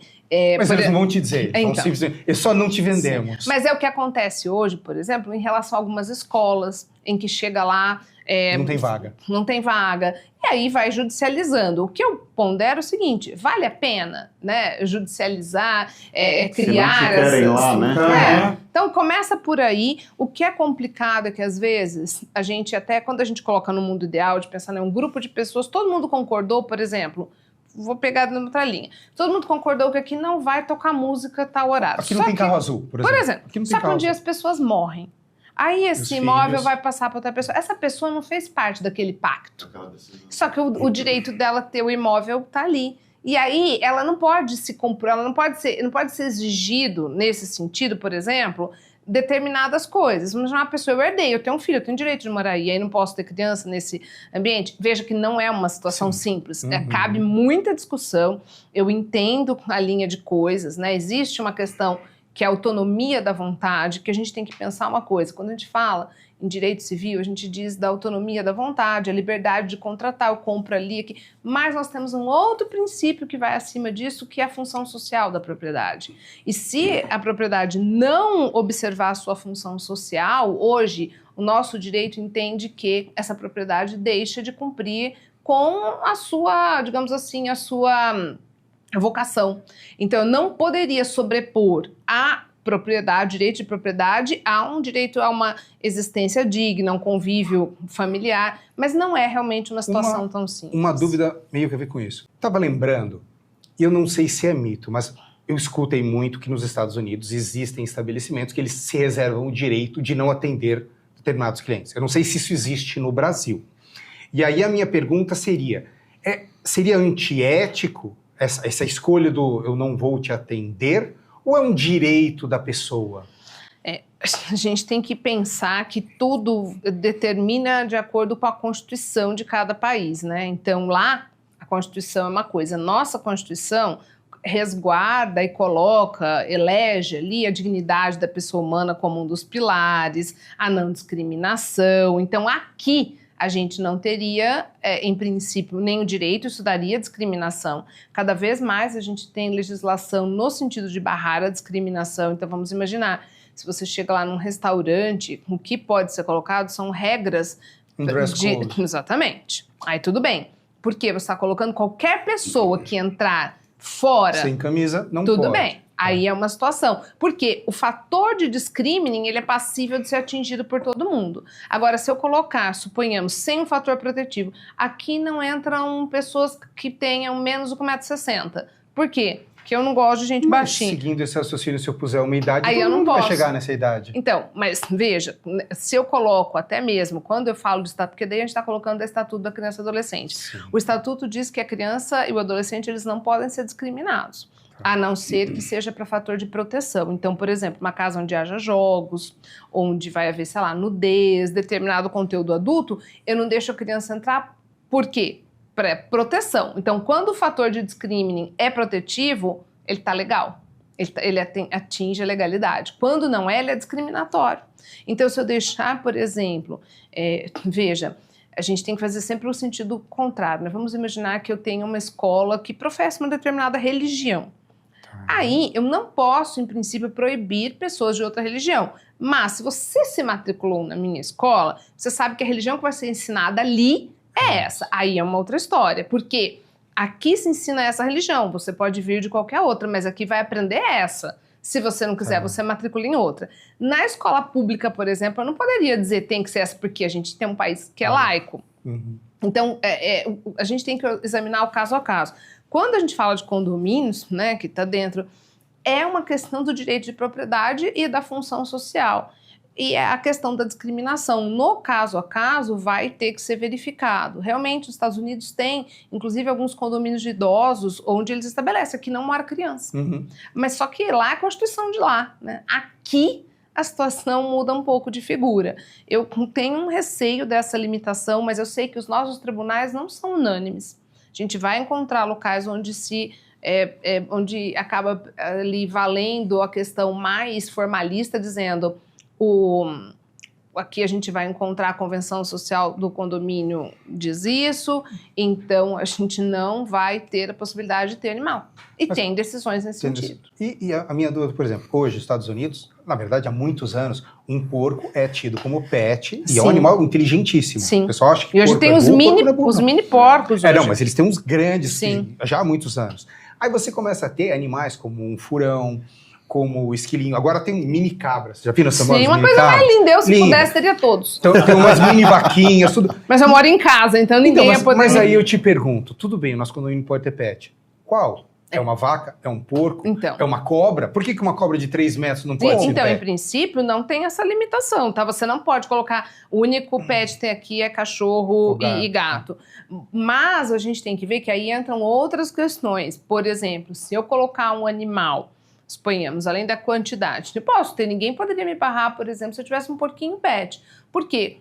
[SPEAKER 4] Mas eles não vão te dizer,
[SPEAKER 1] então,
[SPEAKER 4] eles só não te vendemos.
[SPEAKER 1] Mas é o que acontece hoje, por exemplo, em relação a algumas escolas, em que chega lá...
[SPEAKER 4] não tem vaga.
[SPEAKER 1] Não tem vaga. E aí vai judicializando. O que eu pondero é o seguinte, vale a pena, né, judicializar, criar...
[SPEAKER 2] querem lá, né?
[SPEAKER 1] Então começa por aí. O que é complicado é que às vezes a gente até, quando a gente coloca no mundo ideal de pensar em um grupo de pessoas, todo mundo concordou, por exemplo... Vou pegar na outra linha. Todo mundo concordou que aqui não vai tocar música tal horário.
[SPEAKER 4] Aqui não tem carro azul, por exemplo.
[SPEAKER 1] Só que um dia as pessoas morrem. Aí esse imóvel vai passar para outra pessoa. Essa pessoa não fez parte daquele pacto. Só que o direito dela ter o imóvel está ali. E aí ela não pode se comprar, ela não pode ser exigido nesse sentido, por exemplo, determinadas coisas. Vamos chamar uma pessoa, eu herdei, eu tenho um filho, eu tenho direito de morar aí não posso ter criança nesse ambiente. Veja que não é uma situação simples. Cabe muita discussão. Eu entendo a linha de coisas, né? Existe uma questão que é a autonomia da vontade, que a gente tem que pensar uma coisa. Quando a gente fala em direito civil, a gente diz da autonomia da vontade, a liberdade de contratar, eu compro ali, aqui. Mas nós temos um outro princípio que vai acima disso, que é a função social da propriedade. E se a propriedade não observar a sua função social, hoje o nosso direito entende que essa propriedade deixa de cumprir com a sua, digamos assim, a sua vocação. Então, eu não poderia sobrepor a propriedade, direito de propriedade, a um direito a uma existência digna, um convívio familiar, mas não é realmente uma situação tão simples.
[SPEAKER 4] Uma dúvida meio que a ver com isso. Estava lembrando, e eu não sei se é mito, mas eu escutei muito que nos Estados Unidos existem estabelecimentos que eles se reservam o direito de não atender determinados clientes. Eu não sei se isso existe no Brasil. E aí a minha pergunta seria, seria antiético essa escolha do eu não vou te atender? Ou é um direito da pessoa?
[SPEAKER 1] A gente tem que pensar que tudo determina de acordo com a Constituição de cada país, né? Então, lá, a Constituição é uma coisa. Nossa Constituição resguarda e coloca, elege ali a dignidade da pessoa humana como um dos pilares, a não discriminação. Então, aqui, a gente não teria, em princípio, nem o direito, isso daria discriminação. Cada vez mais a gente tem legislação no sentido de barrar a discriminação. Então, vamos imaginar, se você chega lá num restaurante, o que pode ser colocado são regras...
[SPEAKER 4] Um dress code.
[SPEAKER 1] Exatamente. Aí tudo bem. Porque você está colocando qualquer pessoa que entrar fora...
[SPEAKER 4] Sem camisa, não
[SPEAKER 1] tudo
[SPEAKER 4] pode.
[SPEAKER 1] Tudo bem. Aí é uma situação. Porque o fator de discriminação, ele é passível de ser atingido por todo mundo. Agora, se eu colocar, suponhamos, sem um fator protetivo, aqui não entram pessoas que tenham menos do que 1,60 m. Por quê? Porque eu não gosto de gente baixinha.
[SPEAKER 4] Seguindo esse raciocínio, se eu puser uma idade,
[SPEAKER 1] aí
[SPEAKER 4] todo
[SPEAKER 1] eu não
[SPEAKER 4] mundo
[SPEAKER 1] posso.
[SPEAKER 4] vai chegar nessa idade.
[SPEAKER 1] Então, mas veja, se eu coloco até mesmo, quando eu falo de estatuto, porque daí a gente está colocando o Estatuto da Criança e Adolescente.
[SPEAKER 4] Sim.
[SPEAKER 1] O Estatuto diz que a criança e o adolescente, eles não podem ser discriminados, a não ser que seja para fator de proteção. Então, por exemplo, uma casa onde haja jogos, onde vai haver, sei lá, nudez, determinado conteúdo adulto, eu não deixo a criança entrar. Por quê? Para proteção. Então, quando o fator de discriminação é protetivo, ele está legal. Ele atinge a legalidade. Quando não é, ele é discriminatório. Então, se eu deixar, por exemplo, veja, a gente tem que fazer sempre o sentido contrário, né? Vamos imaginar que eu tenho uma escola que professa uma determinada religião. Aí, eu não posso, em princípio, proibir pessoas de outra religião. Mas, se você se matriculou na minha escola, você sabe que a religião que vai ser ensinada ali é essa. Aí é uma outra história. Porque aqui se ensina essa religião. Você pode vir de qualquer outra, mas aqui vai aprender essa. Se você não quiser, você matricula em outra. Na escola pública, por exemplo, eu não poderia dizer tem que ser essa, porque a gente tem um país que é laico.
[SPEAKER 4] Uhum.
[SPEAKER 1] Então, a gente tem que examinar o caso a caso. Quando a gente fala de condomínios, né, que está dentro, é uma questão do direito de propriedade e da função social. E a questão da discriminação, no caso a caso, vai ter que ser verificado. Realmente, os Estados Unidos têm, inclusive, alguns condomínios de idosos, onde eles estabelecem que não mora criança.
[SPEAKER 4] Uhum.
[SPEAKER 1] Mas só que lá é a Constituição de lá, né? Aqui, a situação muda um pouco de figura. Eu tenho um receio dessa limitação, mas eu sei que os nossos tribunais não são unânimes. A gente vai encontrar locais onde onde acaba ali valendo a questão mais formalista, dizendo aqui a gente vai encontrar a Convenção Social do Condomínio diz isso, então a gente não vai ter a possibilidade de ter animal. E tem decisões nesse sentido.
[SPEAKER 4] E a minha dúvida, por exemplo, hoje nos Estados Unidos, na verdade há muitos anos, um porco é tido como pet e é um animal inteligentíssimo.
[SPEAKER 1] Sim.
[SPEAKER 4] O pessoal acha que
[SPEAKER 1] e hoje
[SPEAKER 4] porco
[SPEAKER 1] tem
[SPEAKER 4] é
[SPEAKER 1] os
[SPEAKER 4] burro,
[SPEAKER 1] mini,
[SPEAKER 4] porco não é burro,
[SPEAKER 1] os
[SPEAKER 4] não.
[SPEAKER 1] mini porcos.
[SPEAKER 4] Não, mas eles têm uns grandes,
[SPEAKER 1] Sim.
[SPEAKER 4] já há muitos anos. Aí você começa a ter animais como um furão, como o esquilinho. Agora tem mini cabras. Já viram essa
[SPEAKER 1] Sim, uma coisa mais linda. Eu, se pudesse, teria todos.
[SPEAKER 4] Então, tem umas mini vaquinhas, tudo.
[SPEAKER 1] Mas eu moro em casa, então ninguém ia poder...
[SPEAKER 4] Mas aí eu te pergunto, tudo bem, o nosso condomínio pode ter pet. Qual? É uma vaca? É um porco?
[SPEAKER 1] Então.
[SPEAKER 4] É uma cobra? Por que uma cobra de 3 metros não pode ser
[SPEAKER 1] Então,
[SPEAKER 4] pet?
[SPEAKER 1] em princípio, não tem essa limitação, tá? Você não pode colocar o único pet que tem aqui é cachorro e gato. Mas a gente tem que ver que aí entram outras questões. Por exemplo, se eu colocar um animal, suponhamos, além da quantidade, eu posso ter, ninguém poderia me barrar, por exemplo, se eu tivesse um porquinho pet. Por quê?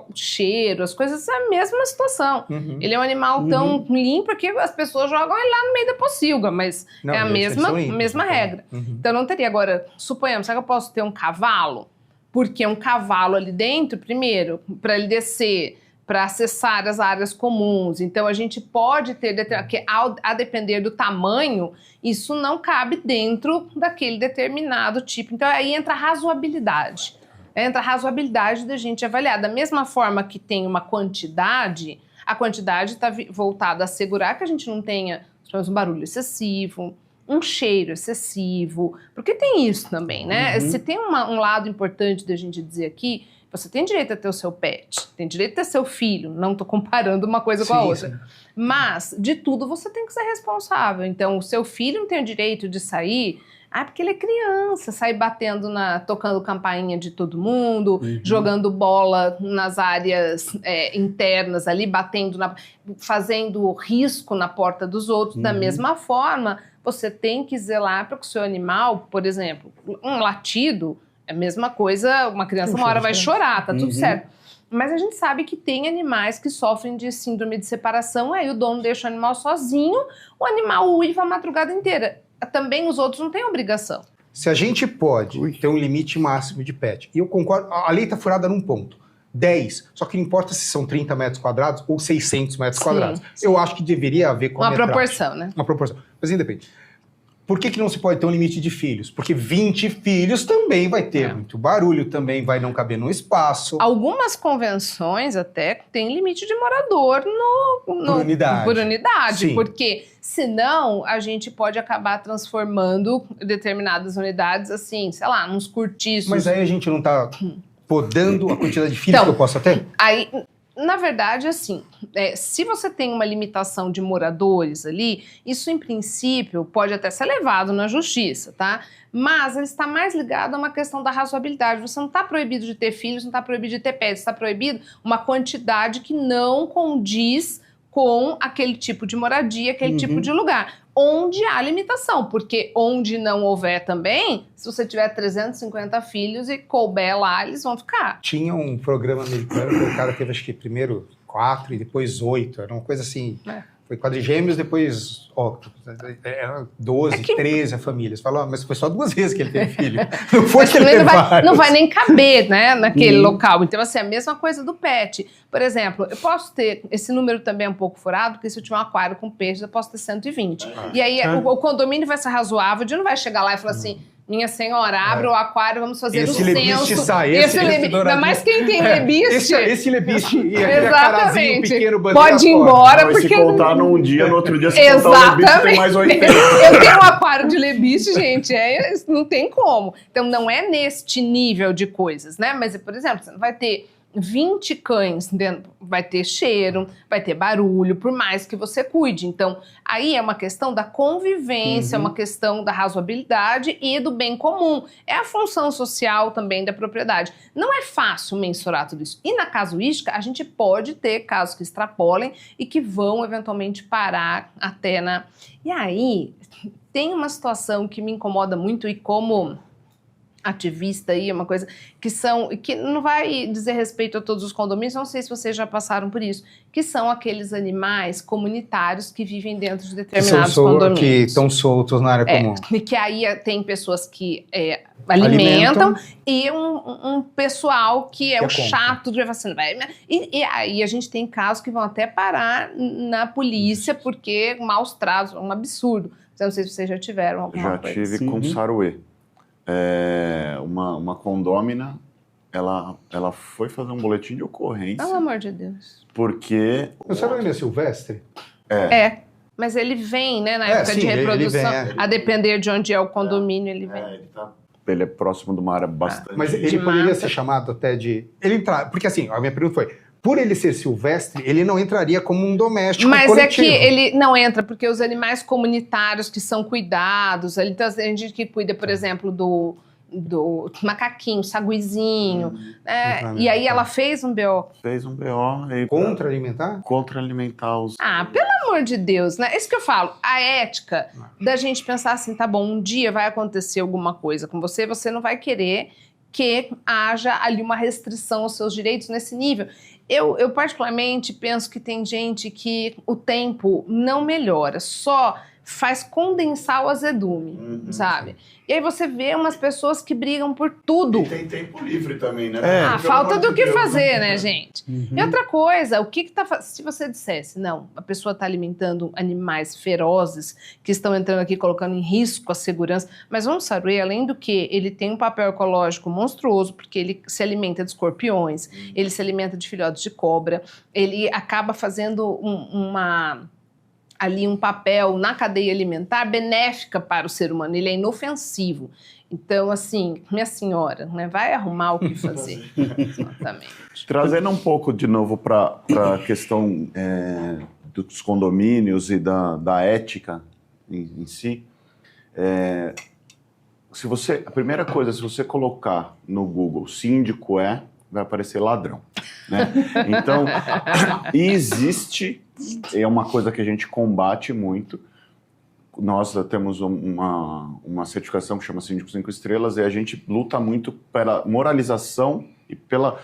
[SPEAKER 1] O cheiro, as coisas, é a mesma situação.
[SPEAKER 4] Uhum.
[SPEAKER 1] Ele é um animal tão limpo que as pessoas jogam ele lá no meio da pocilga, mas
[SPEAKER 4] Não,
[SPEAKER 1] é a mesma regra.
[SPEAKER 4] Uhum.
[SPEAKER 1] Então não teria. Agora, suponhamos, será que eu posso ter um cavalo? Porque um cavalo ali dentro, primeiro, para ele descer, para acessar as áreas comuns. Então a gente pode ter, que a depender do tamanho, isso não cabe dentro daquele determinado tipo. Então aí entra a razoabilidade. Entra a razoabilidade da gente avaliar. Da mesma forma que tem uma quantidade, a quantidade está voltada a assegurar que a gente não tenha um barulho excessivo, um cheiro excessivo, porque tem isso também, né? Se tem um lado importante da gente dizer aqui, você tem direito a ter o seu pet, tem direito a ter seu filho, não estou comparando uma coisa com a outra. Sim. Mas, de tudo, você tem que ser responsável. Então, o seu filho não tem o direito de sair Ah, porque ele é criança, sai batendo, tocando campainha de todo mundo, jogando bola nas áreas internas ali, fazendo risco na porta dos outros. Da mesma forma, você tem que zelar para que o seu animal, por exemplo, um latido, é a mesma coisa, uma criança uma hora vai chorar, tá tudo certo. Mas a gente sabe que tem animais que sofrem de síndrome de separação, aí o dono deixa o animal sozinho, o animal uiva a madrugada inteira. Também os outros não têm obrigação.
[SPEAKER 4] Se a gente pode ter um limite máximo de pet, e eu concordo, a lei está furada num ponto, 10, só que não importa se são 30 metros quadrados ou 600 metros quadrados. Eu acho que deveria haver
[SPEAKER 1] uma proporção, né?
[SPEAKER 4] Uma proporção, mas independe. Por que não se pode ter um limite de filhos? Porque 20 filhos também vai ter muito barulho, também vai não caber no espaço.
[SPEAKER 1] Algumas convenções até têm limite de morador por unidade. Porque senão a gente pode acabar transformando determinadas unidades assim, sei lá, uns cortiços.
[SPEAKER 4] Mas aí a gente não está podando a quantidade de filhos que eu possa ter?
[SPEAKER 1] Aí, na verdade, assim, se você tem uma limitação de moradores ali, isso em princípio pode até ser levado na justiça, tá? Mas ele está mais ligado a uma questão da razoabilidade. Você não está proibido de ter filhos, não está proibido de ter pets, está proibido uma quantidade que não condiz com aquele tipo de moradia, aquele tipo de lugar, onde há limitação, porque onde não houver também, se você tiver 350 filhos e couber lá, eles vão ficar.
[SPEAKER 4] Tinha um programa americano que o cara teve, acho que primeiro 4 e depois 8, era uma coisa assim, foi quadrigêmeos, depois 12, 13 famílias. Falou, mas foi só 2 vezes que ele teve filho. Não foi que ele
[SPEAKER 1] não vai nem caber, né, naquele local. Então, assim, a mesma coisa do pet. Por exemplo, eu posso ter, esse número também é um pouco furado, porque se eu tiver um aquário com peixes, eu posso ter 120. E aí o condomínio vai ser razoável, de não vai chegar lá e falar assim, minha senhora, abre o aquário, vamos fazer o censo. Ainda mais quem tem lebiste.
[SPEAKER 4] Esse lebiste e
[SPEAKER 1] aquele
[SPEAKER 4] carazinho pequeno,
[SPEAKER 1] pode ir embora.
[SPEAKER 2] Mas
[SPEAKER 1] porque
[SPEAKER 2] se contar num dia, no outro dia, se contar o lebiste, tem mais 80.
[SPEAKER 1] Eu tenho um aquário de lebiste, gente, não tem como. Então, não é neste nível de coisas, né? Mas, por exemplo, você não vai ter 20 cães dentro, vai ter cheiro, vai ter barulho, por mais que você cuide. Então, aí é uma questão da convivência, é uma questão da razoabilidade e do bem comum. É a função social também da propriedade. Não é fácil mensurar tudo isso. E na casuística, a gente pode ter casos que extrapolem e que vão eventualmente parar até na... E aí, tem uma situação que me incomoda muito e como ativista aí, é uma coisa que não vai dizer respeito a todos os condomínios, não sei se vocês já passaram por isso, que são aqueles animais comunitários que vivem dentro de determinados condomínios.
[SPEAKER 4] Que estão soltos na área comum.
[SPEAKER 1] E que aí tem pessoas que alimentam e um pessoal que é o chato de vacina. E aí a gente tem casos que vão até parar na polícia porque maus tratos, um absurdo. Não sei se vocês já tiveram alguma coisa.
[SPEAKER 2] Já tive com Saruê. Uma condômina, ela foi fazer um boletim de ocorrência.
[SPEAKER 1] Pelo amor de Deus.
[SPEAKER 2] Porque...
[SPEAKER 4] O Saruê é silvestre?
[SPEAKER 1] Mas ele vem, né, na época de reprodução, a depender de onde é o condomínio, ele vem.
[SPEAKER 2] Ele é próximo de uma área bastante...
[SPEAKER 4] Mas ele poderia ser chamado até de... Porque assim, a minha pergunta foi... Por ele ser silvestre, ele não entraria como um doméstico coletivo.
[SPEAKER 1] É que ele não entra, porque os animais comunitários que são cuidados, ali tem gente que cuida, por exemplo, do macaquinho, saguizinho, e aí ela fez um BO.
[SPEAKER 2] Fez um BO.
[SPEAKER 4] Contra alimentar?
[SPEAKER 2] Contra alimentar os...
[SPEAKER 1] Pelo amor de Deus, né? Isso que eu falo, a ética da gente pensar assim, tá bom, um dia vai acontecer alguma coisa com você, você não vai querer que haja ali uma restrição aos seus direitos nesse nível. Eu particularmente penso que tem gente que o tempo não melhora, só faz condensar o azedume, sabe? E aí você vê umas pessoas que brigam por tudo.
[SPEAKER 2] E tem tempo livre também, né?
[SPEAKER 1] Falta do que fazer, né, gente? E outra coisa, o que tá... Se você dissesse, não, a pessoa está alimentando animais ferozes que estão entrando aqui, colocando em risco a segurança, mas vamos saber, além do que ele tem um papel ecológico monstruoso, porque ele se alimenta de escorpiões, ele se alimenta de filhotes de cobra, ele acaba fazendo ali um papel na cadeia alimentar benéfica para o ser humano, ele é inofensivo. Então, assim, minha senhora, né, vai arrumar o que fazer. Exatamente.
[SPEAKER 2] Trazendo um pouco de novo para a questão dos condomínios e da ética em si, a primeira coisa, se você colocar no Google síndico vai aparecer ladrão, né? Então, existe, é uma coisa que a gente combate muito. Nós temos uma certificação que chama Síndico 5 Estrelas e a gente luta muito pela moralização e pela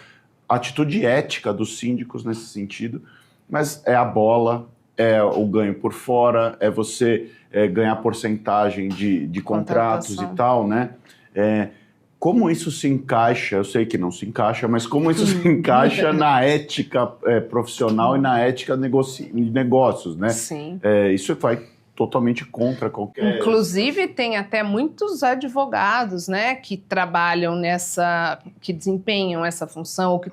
[SPEAKER 2] atitude ética dos síndicos nesse sentido, mas é a bola, é o ganho por fora, é você ganhar porcentagem de contratos e tal, né? Como isso se encaixa, eu sei que não se encaixa, mas como isso se encaixa na ética profissional e na ética de negócios, né?
[SPEAKER 1] Sim.
[SPEAKER 2] Isso vai totalmente contra qualquer...
[SPEAKER 1] Inclusive, tem até muitos advogados, né, que trabalham que desempenham essa função, ou que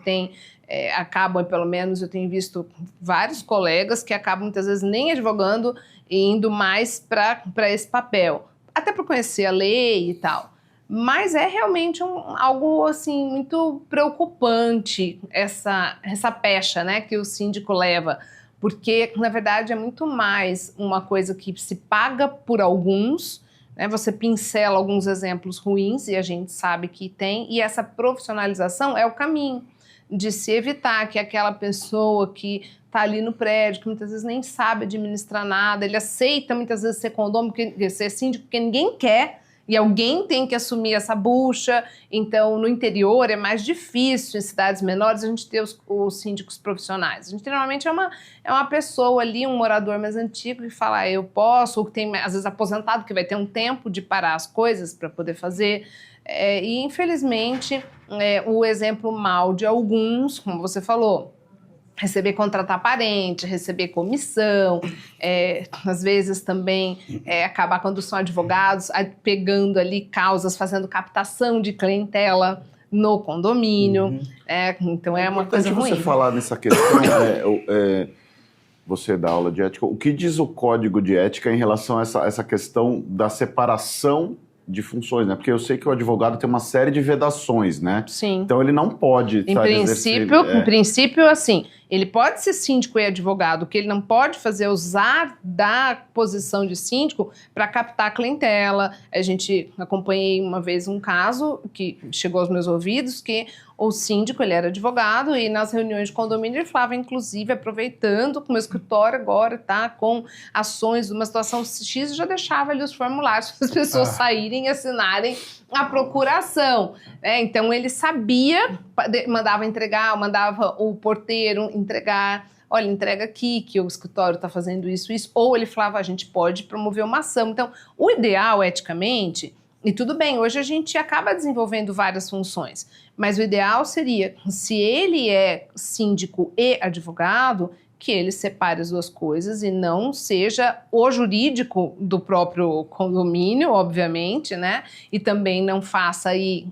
[SPEAKER 1] acabam, pelo menos eu tenho visto vários colegas que acabam muitas vezes nem advogando e indo mais para esse papel, até para conhecer a lei e tal. Mas é realmente algo assim muito preocupante essa pecha, né, que o síndico leva, porque na verdade é muito mais uma coisa que se paga por alguns, né, você pincela alguns exemplos ruins e a gente sabe que tem, e essa profissionalização é o caminho de se evitar que aquela pessoa que está ali no prédio, que muitas vezes nem sabe administrar nada, ele aceita muitas vezes ser condômino, ser síndico, porque ninguém quer, e alguém tem que assumir essa bucha. Então, no interior é mais difícil, em cidades menores, a gente ter os síndicos profissionais. A gente normalmente é uma pessoa ali, um morador mais antigo que fala, eu posso, ou que tem, às vezes, aposentado, que vai ter um tempo de parar as coisas para poder fazer. E, infelizmente, o exemplo mal de alguns, como você falou, contratar parente, receber comissão, às vezes também acabar, quando são advogados, pegando ali causas, fazendo captação de clientela no condomínio. Então é uma coisa ruim.
[SPEAKER 2] Você falar nessa questão, você dá aula de ética, o que diz o código de ética em relação a essa questão da separação de funções, né? Porque eu sei que o advogado tem uma série de vedações, né?
[SPEAKER 1] Sim.
[SPEAKER 2] Então ele não pode...
[SPEAKER 1] Em princípio, assim, ele pode ser síndico e advogado, o que ele não pode fazer é usar da posição de síndico para captar a clientela. Acompanhei uma vez um caso que chegou aos meus ouvidos, que o síndico, ele era advogado, e nas reuniões de condomínio ele falava, inclusive, aproveitando que o meu escritório agora está com ações de uma situação X, já deixava ali os formulários para as pessoas saírem e assinarem a procuração. Então ele sabia, mandava o porteiro entregar, olha, entrega aqui que o escritório está fazendo isso, ou ele falava, a gente pode promover uma ação. Então, o ideal, eticamente, e tudo bem, hoje a gente acaba desenvolvendo várias funções, mas o ideal seria, se ele é síndico e advogado, que ele separe as duas coisas e não seja o jurídico do próprio condomínio, obviamente, né? E também não faça aí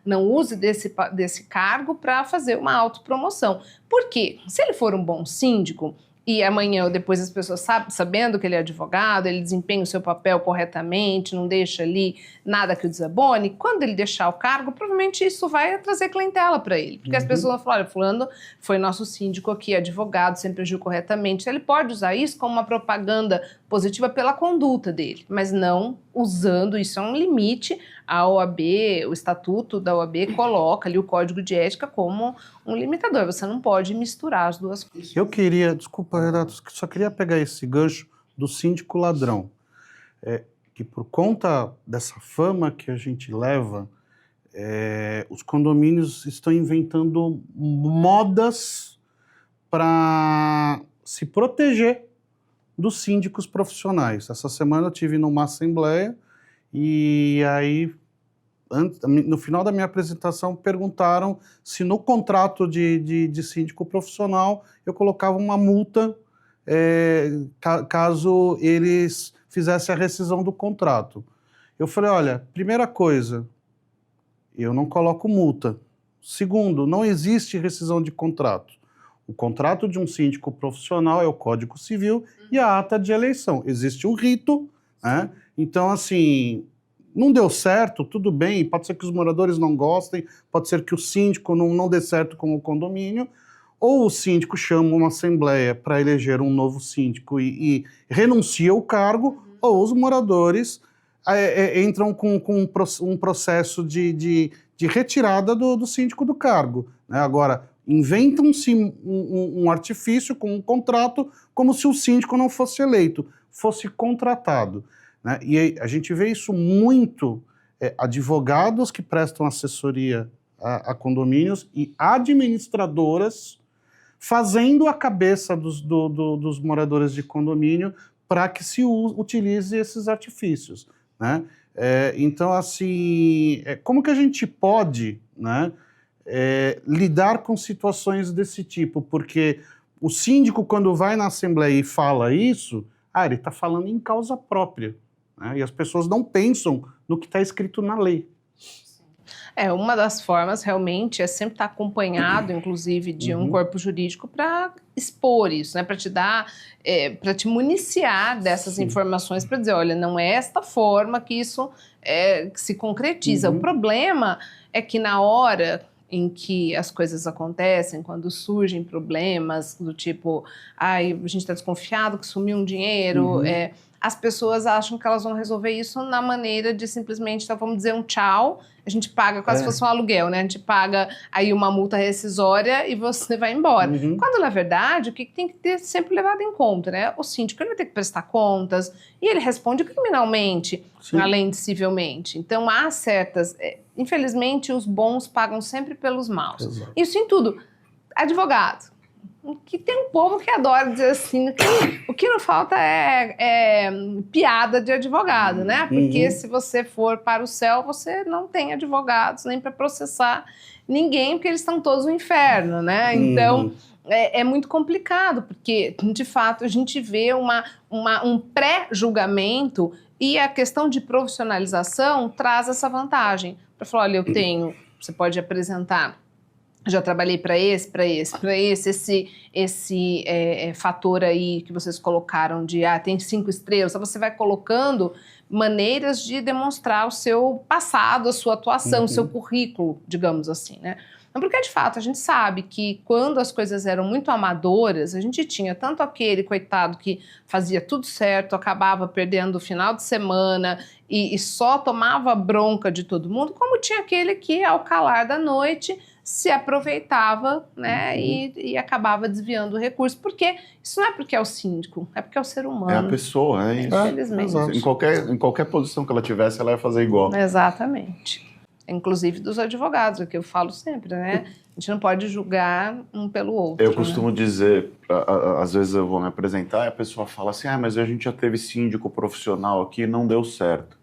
[SPEAKER 1] não use desse cargo para fazer uma autopromoção. Por quê? Se ele for um bom síndico, e amanhã ou depois as pessoas sabendo que ele é advogado, ele desempenha o seu papel corretamente, não deixa ali nada que o desabone, quando ele deixar o cargo, provavelmente isso vai trazer clientela para ele. Porque as pessoas vão falar, olha, fulano foi nosso síndico aqui, advogado, sempre agiu corretamente. Ele pode usar isso como uma propaganda positiva pela conduta dele, mas não usando, isso é um limite. A OAB, o estatuto da OAB coloca ali o código de ética como um limitador. Você não pode misturar as duas coisas.
[SPEAKER 3] Eu queria, desculpa, Renato, só queria pegar esse gancho do síndico ladrão. Que por conta dessa fama que a gente leva, os condomínios estão inventando modas para se proteger dos síndicos profissionais. Essa semana eu estive numa assembleia e aí, no final da minha apresentação, perguntaram se no contrato de síndico profissional eu colocava uma multa caso eles fizessem a rescisão do contrato. Eu falei, olha, primeira coisa, eu não coloco multa. Segundo, não existe rescisão de contrato. O contrato de um síndico profissional é o Código Civil e a ata de eleição. Existe um rito, né? Então, assim, não deu certo, tudo bem, pode ser que os moradores não gostem, pode ser que o síndico não dê certo com o condomínio, ou o síndico chama uma assembleia para eleger um novo síndico e renuncia ao cargo, ou os moradores entram com um processo de retirada do síndico do cargo, né? Agora, inventam-se um artifício com um contrato como se o síndico não fosse eleito, fosse contratado, né? E a gente vê isso muito, advogados que prestam assessoria a condomínios e administradoras fazendo a cabeça dos moradores de condomínio para que se utilize esses artifícios, né? Então, assim, como que a gente pode, né, lidar com situações desse tipo? Porque o síndico, quando vai na Assembleia e fala isso, ele está falando em causa própria, né? E as pessoas não pensam no que está escrito na lei.
[SPEAKER 1] Uma das formas realmente é sempre estar acompanhado, inclusive, de um corpo jurídico para expor isso, né? Para te dar, para te municiar dessas informações, para dizer, olha, não é esta forma que isso que se concretiza. O problema é que na hora em que as coisas acontecem, quando surgem problemas do tipo, a gente está desconfiado que sumiu um dinheiro, as pessoas acham que elas vão resolver isso na maneira de simplesmente, então, vamos dizer um tchau, a gente paga quase se fosse um aluguel, né? A gente paga aí uma multa rescisória e você vai embora. Quando, na verdade, o que tem que ter sempre levado em conta, né? O síndico, ele vai ter que prestar contas e ele responde criminalmente, além de civilmente. Então, há certas... infelizmente, os bons pagam sempre pelos maus.
[SPEAKER 3] Exato.
[SPEAKER 1] Isso em tudo. Advogado. Que tem um povo que adora dizer assim, o que não falta é piada de advogado, né? Porque se você for para o céu, você não tem advogados nem para processar ninguém, porque eles estão todos no inferno, né? Então, é muito complicado, porque, de fato, a gente vê um pré-julgamento e a questão de profissionalização traz essa vantagem. Para falar, olha, você pode apresentar, já trabalhei para esse fator aí que vocês colocaram de, tem 5 estrelas, então você vai colocando maneiras de demonstrar o seu passado, a sua atuação, o seu currículo, digamos assim, né? Porque, de fato, a gente sabe que quando as coisas eram muito amadoras, a gente tinha tanto aquele coitado que fazia tudo certo, acabava perdendo o final de semana e só tomava bronca de todo mundo, como tinha aquele que, ao calar da noite, se aproveitava, né, e acabava desviando o recurso. Porque isso não é porque é o síndico, é porque é o ser humano.
[SPEAKER 2] É a pessoa, é isso.
[SPEAKER 1] Infelizmente.
[SPEAKER 2] Em qualquer posição que ela tivesse, ela ia fazer igual.
[SPEAKER 1] Exatamente. Inclusive dos advogados, é o que eu falo sempre, né? A gente não pode julgar um pelo outro.
[SPEAKER 2] Eu costumo dizer, às vezes eu vou me apresentar e a pessoa fala assim, mas a gente já teve síndico profissional aqui e não deu certo.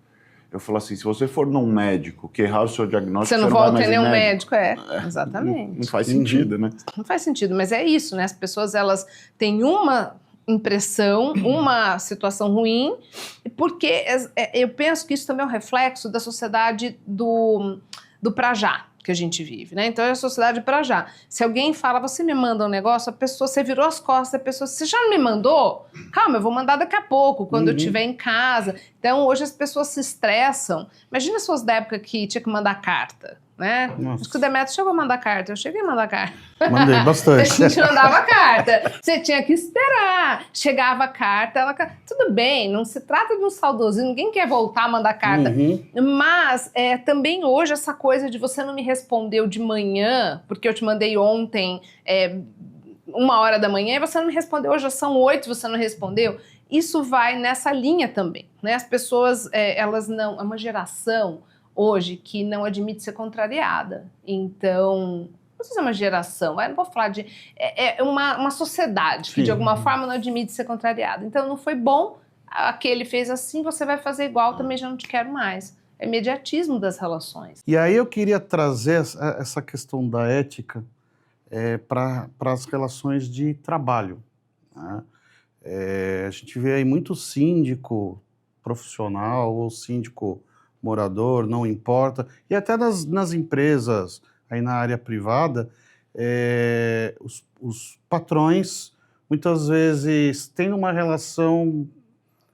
[SPEAKER 2] Eu falo assim, se você for num médico que errar o seu diagnóstico,
[SPEAKER 1] você não volta em nenhum médico, exatamente.
[SPEAKER 2] Não faz sentido, né?
[SPEAKER 1] Não faz sentido, mas é isso, né? As pessoas, elas têm uma impressão, uma situação ruim, porque eu penso que isso também é um reflexo da sociedade do pra já que a gente vive, né? Então é a sociedade pra já. Se alguém fala, você me manda um negócio, a pessoa, você virou as costas, a pessoa, você já não me mandou? Calma, eu vou mandar daqui a pouco, quando eu estiver em casa. Então hoje as pessoas se estressam. Imagina se fosse da época que tinha que mandar carta, né? Acho que o Demetrio chegou a mandar carta, eu cheguei a mandar carta.
[SPEAKER 3] Mandei bastante.
[SPEAKER 1] A gente mandava carta, você tinha que esperar, chegava a carta, tudo bem, não se trata de um saudosismo, ninguém quer voltar a mandar carta, mas também hoje essa coisa de você não me respondeu de manhã, porque eu te mandei ontem 1h da manhã e você não me respondeu, hoje já são 8, você não respondeu, isso vai nessa linha também, né? As pessoas, elas não, é uma geração hoje que não admite ser contrariada. Então, não sei se é uma geração, não vou falar de... É uma sociedade que, de alguma forma, não admite ser contrariada. Então, não foi bom, aquele fez assim, você vai fazer igual, também já não te quero mais. É imediatismo das relações.
[SPEAKER 3] E aí eu queria trazer essa questão da ética para as relações de trabalho, né? A gente vê aí muito síndico profissional ou síndico morador, não importa, e até nas empresas, aí na área privada, os patrões muitas vezes têm uma relação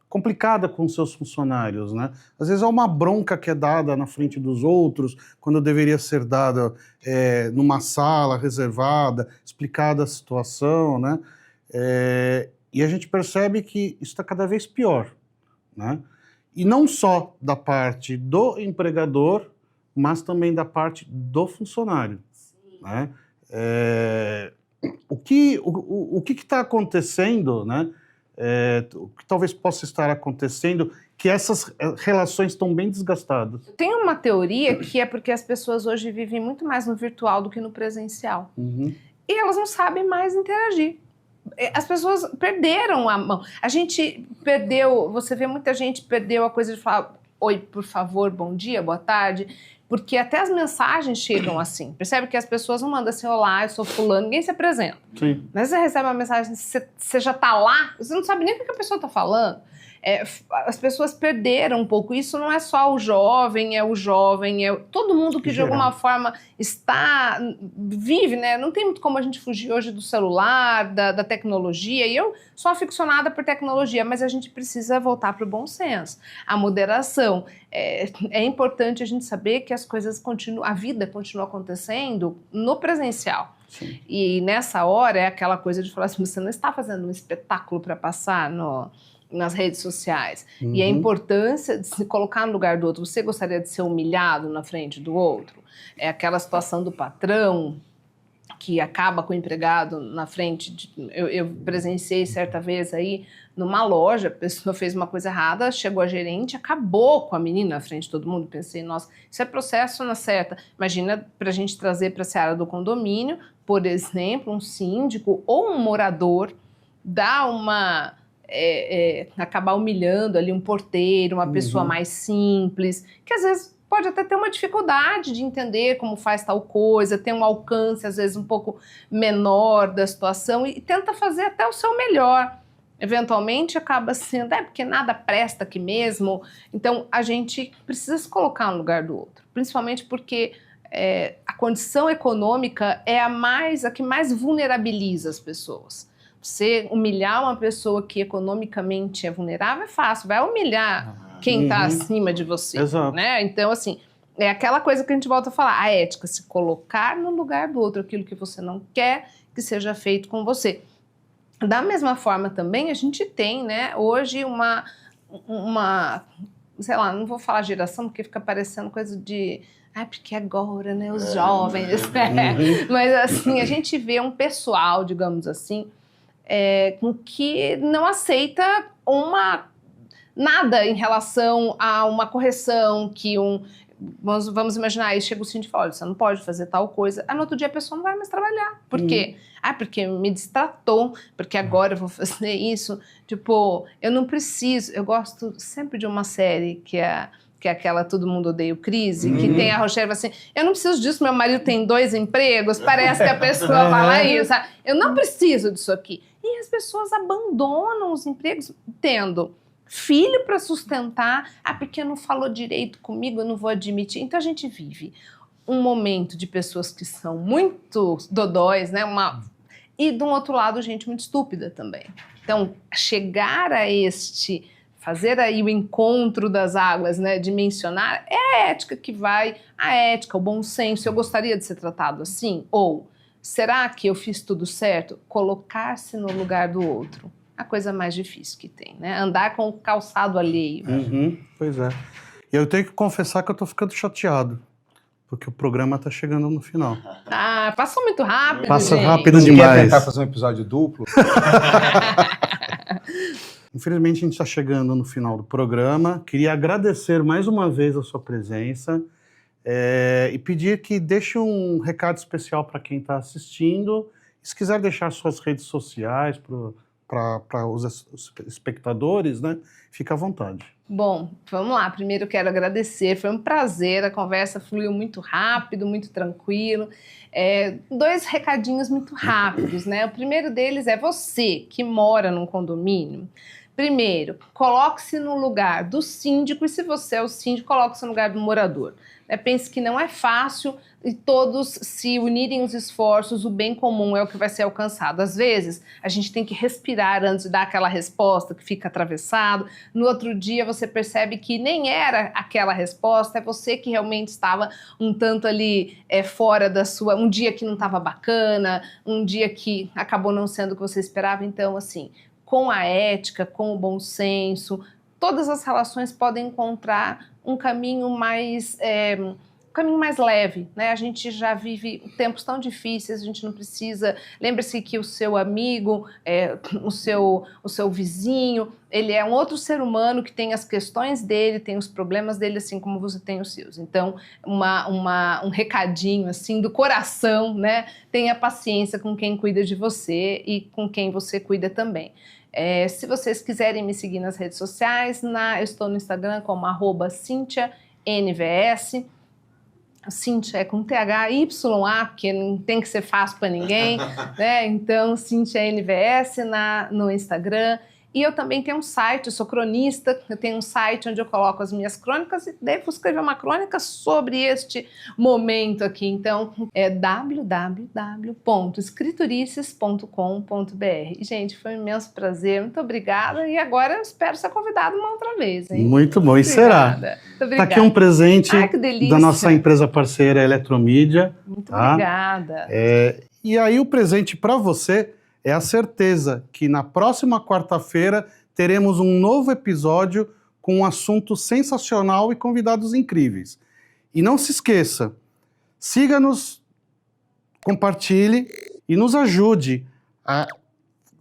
[SPEAKER 3] complicada com seus funcionários, né? Às vezes há uma bronca que é dada na frente dos outros, quando deveria ser dada numa sala reservada, explicada a situação, né? E a gente percebe que isso está cada vez pior, né? E não só da parte do empregador, mas também da parte do funcionário. Né? O que está acontecendo, né? O que talvez possa estar acontecendo, que essas relações estão bem desgastadas.
[SPEAKER 1] Tem uma teoria que é porque as pessoas hoje vivem muito mais no virtual do que no presencial.
[SPEAKER 3] Uhum.
[SPEAKER 1] E elas não sabem mais interagir. As pessoas perderam a mão. A gente perdeu, você vê muita gente perdeu a coisa de falar oi, por favor, bom dia, boa tarde, porque até as mensagens chegam assim. Percebe que as pessoas não mandam assim, olá, eu sou fulano, ninguém se apresenta.
[SPEAKER 3] Sim.
[SPEAKER 1] Mas você recebe uma mensagem, você já tá lá, você não sabe nem o que a pessoa tá falando. As pessoas perderam um pouco. Isso não é só o jovem, todo mundo que de alguma forma vive, né? Não tem muito como a gente fugir hoje do celular, da tecnologia, e eu sou aficionada por tecnologia, mas a gente precisa voltar para o bom senso, a moderação. É importante a gente saber que as coisas continuam, a vida continua acontecendo no presencial.
[SPEAKER 3] Sim.
[SPEAKER 1] E nessa hora é aquela coisa de falar assim, você não está fazendo um espetáculo para passar nas redes sociais.
[SPEAKER 3] Uhum.
[SPEAKER 1] E a importância de se colocar no lugar do outro. Você gostaria de ser humilhado na frente do outro? É aquela situação do patrão que acaba com o empregado na frente. Eu presenciei certa vez aí numa loja, a pessoa fez uma coisa errada, chegou a gerente, acabou com a menina na frente de todo mundo. Pensei, nossa, isso é processo na certa. Imagina para a gente trazer para a seara do condomínio, por exemplo, um síndico ou um morador dar uma... acabar humilhando ali um porteiro, uma pessoa mais simples, que às vezes pode até ter uma dificuldade de entender como faz tal coisa, tem um alcance às vezes um pouco menor da situação e tenta fazer até o seu melhor. Eventualmente acaba sendo, porque nada presta aqui mesmo. Então a gente precisa se colocar no lugar do outro, principalmente porque a condição econômica é a que mais vulnerabiliza as pessoas. Você humilhar uma pessoa que economicamente é vulnerável é fácil, vai humilhar quem está acima de você.
[SPEAKER 3] Exato.
[SPEAKER 1] Né? Então, assim, é aquela coisa que a gente volta a falar, a ética, se colocar no lugar do outro, aquilo que você não quer que seja feito com você. Da mesma forma também, a gente tem, né, hoje uma sei lá, não vou falar geração, porque fica parecendo coisa de... porque agora, né, os jovens... Mas, assim, a gente vê um pessoal, digamos assim, que não aceita nada em relação a uma correção, que vamos imaginar, aí chega o síndico e fala, olha, você não pode fazer tal coisa, no outro dia a pessoa não vai mais trabalhar. Por quê? Porque me distratou, porque agora eu vou fazer isso. Tipo, eu não preciso, eu gosto sempre de uma série que é aquela Todo Mundo Odeia o Crise, que tem a Rochelle assim, eu não preciso disso, meu marido tem 2 empregos, parece que a pessoa fala isso, sabe? Eu não preciso disso aqui. E as pessoas abandonam os empregos tendo filho para sustentar, porque não falou direito comigo, eu não vou admitir. Então a gente vive um momento de pessoas que são muito dodóis, né? E de um outro lado, gente muito estúpida também. Então, chegar a fazer aí o encontro das águas, né, dimensionar, é a ética que vai, a ética, o bom senso. Eu gostaria de ser tratado assim? Ou, será que eu fiz tudo certo? Colocar-se no lugar do outro. A coisa mais difícil que tem, né? Andar com o calçado alheio.
[SPEAKER 3] Pois é. E eu tenho que confessar que eu tô ficando chateado, porque o programa tá chegando no final.
[SPEAKER 1] Passou muito rápido,
[SPEAKER 3] Passa
[SPEAKER 1] gente.
[SPEAKER 3] rápido
[SPEAKER 4] Você
[SPEAKER 3] demais.
[SPEAKER 4] quer tentar fazer um episódio duplo?
[SPEAKER 3] Infelizmente, a gente está chegando no final do programa. Queria agradecer mais uma vez a sua presença e pedir que deixe um recado especial para quem está assistindo. E se quiser deixar suas redes sociais para os espectadores, né, fica à vontade.
[SPEAKER 1] Bom, vamos lá. Primeiro eu quero agradecer, foi um prazer, a conversa fluiu muito rápido, muito tranquilo. 2 recadinhos muito rápidos, né? O primeiro deles é você que mora num condomínio. Primeiro, coloque-se no lugar do síndico e se você é o síndico, coloque-se no lugar do morador. Pense que não é fácil e todos se unirem os esforços, o bem comum é o que vai ser alcançado. Às vezes, a gente tem que respirar antes de dar aquela resposta que fica atravessado. No outro dia, você percebe que nem era aquela resposta, é você que realmente estava um tanto ali fora da sua... Um dia que não estava bacana, um dia que acabou não sendo o que você esperava. Então, assim, com a ética, com o bom senso, todas as relações podem encontrar um caminho mais leve, né? A gente já vive tempos tão difíceis, a gente não precisa... Lembre-se que o seu amigo, o seu vizinho, ele é um outro ser humano que tem as questões dele, tem os problemas dele, assim como você tem os seus. Então, um recadinho, assim, do coração, né? Tenha paciência com quem cuida de você e com quem você cuida também. Se vocês quiserem me seguir nas redes sociais, eu estou no Instagram como @CínthiaNVS. Cíntia é com THYA, porque não tem que ser fácil para ninguém, né? Então, Cínthia NVS no Instagram. E eu também tenho um site, eu sou cronista, eu tenho um site onde eu coloco as minhas crônicas e devo escrever uma crônica sobre este momento aqui. Então, é www.escritorices.com.br. Gente, foi um imenso prazer, muito obrigada. E agora eu espero ser convidada uma outra vez, hein?
[SPEAKER 3] Muito bom, e será? Está aqui um presente da nossa empresa parceira Eletromídia.
[SPEAKER 1] Muito obrigada.
[SPEAKER 3] E aí o presente para você é a certeza que na próxima quarta-feira teremos um novo episódio com um assunto sensacional e convidados incríveis. E não se esqueça, siga-nos, compartilhe e nos ajude a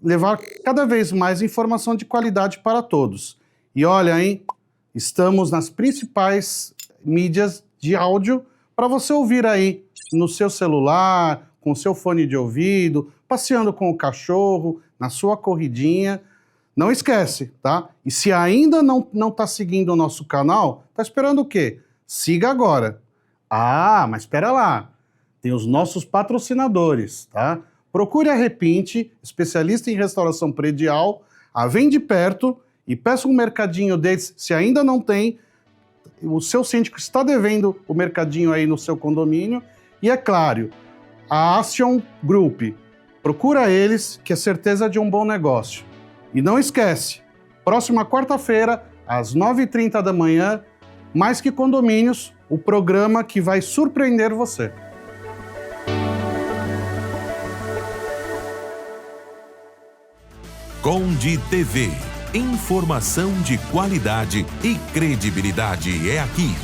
[SPEAKER 3] levar cada vez mais informação de qualidade para todos. E olha, hein, estamos nas principais mídias de áudio para você ouvir aí no seu celular, com o seu fone de ouvido, passeando com o cachorro, na sua corridinha. Não esquece, tá? E se ainda não está seguindo o nosso canal, tá esperando o quê? Siga agora. Ah, mas espera lá. Tem os nossos patrocinadores, tá? Procure a Repinte, especialista em restauração predial, a Vende Perto e peça um mercadinho deles, se ainda não tem. O seu síndico está devendo o mercadinho aí no seu condomínio. E é claro, a Action Group. Procura eles, que é certeza de um bom negócio. E não esquece, próxima quarta-feira, às 9h30 da manhã, Mais Que Condomínios, o programa que vai surpreender você.
[SPEAKER 6] Conde TV. Informação de qualidade e credibilidade é aqui.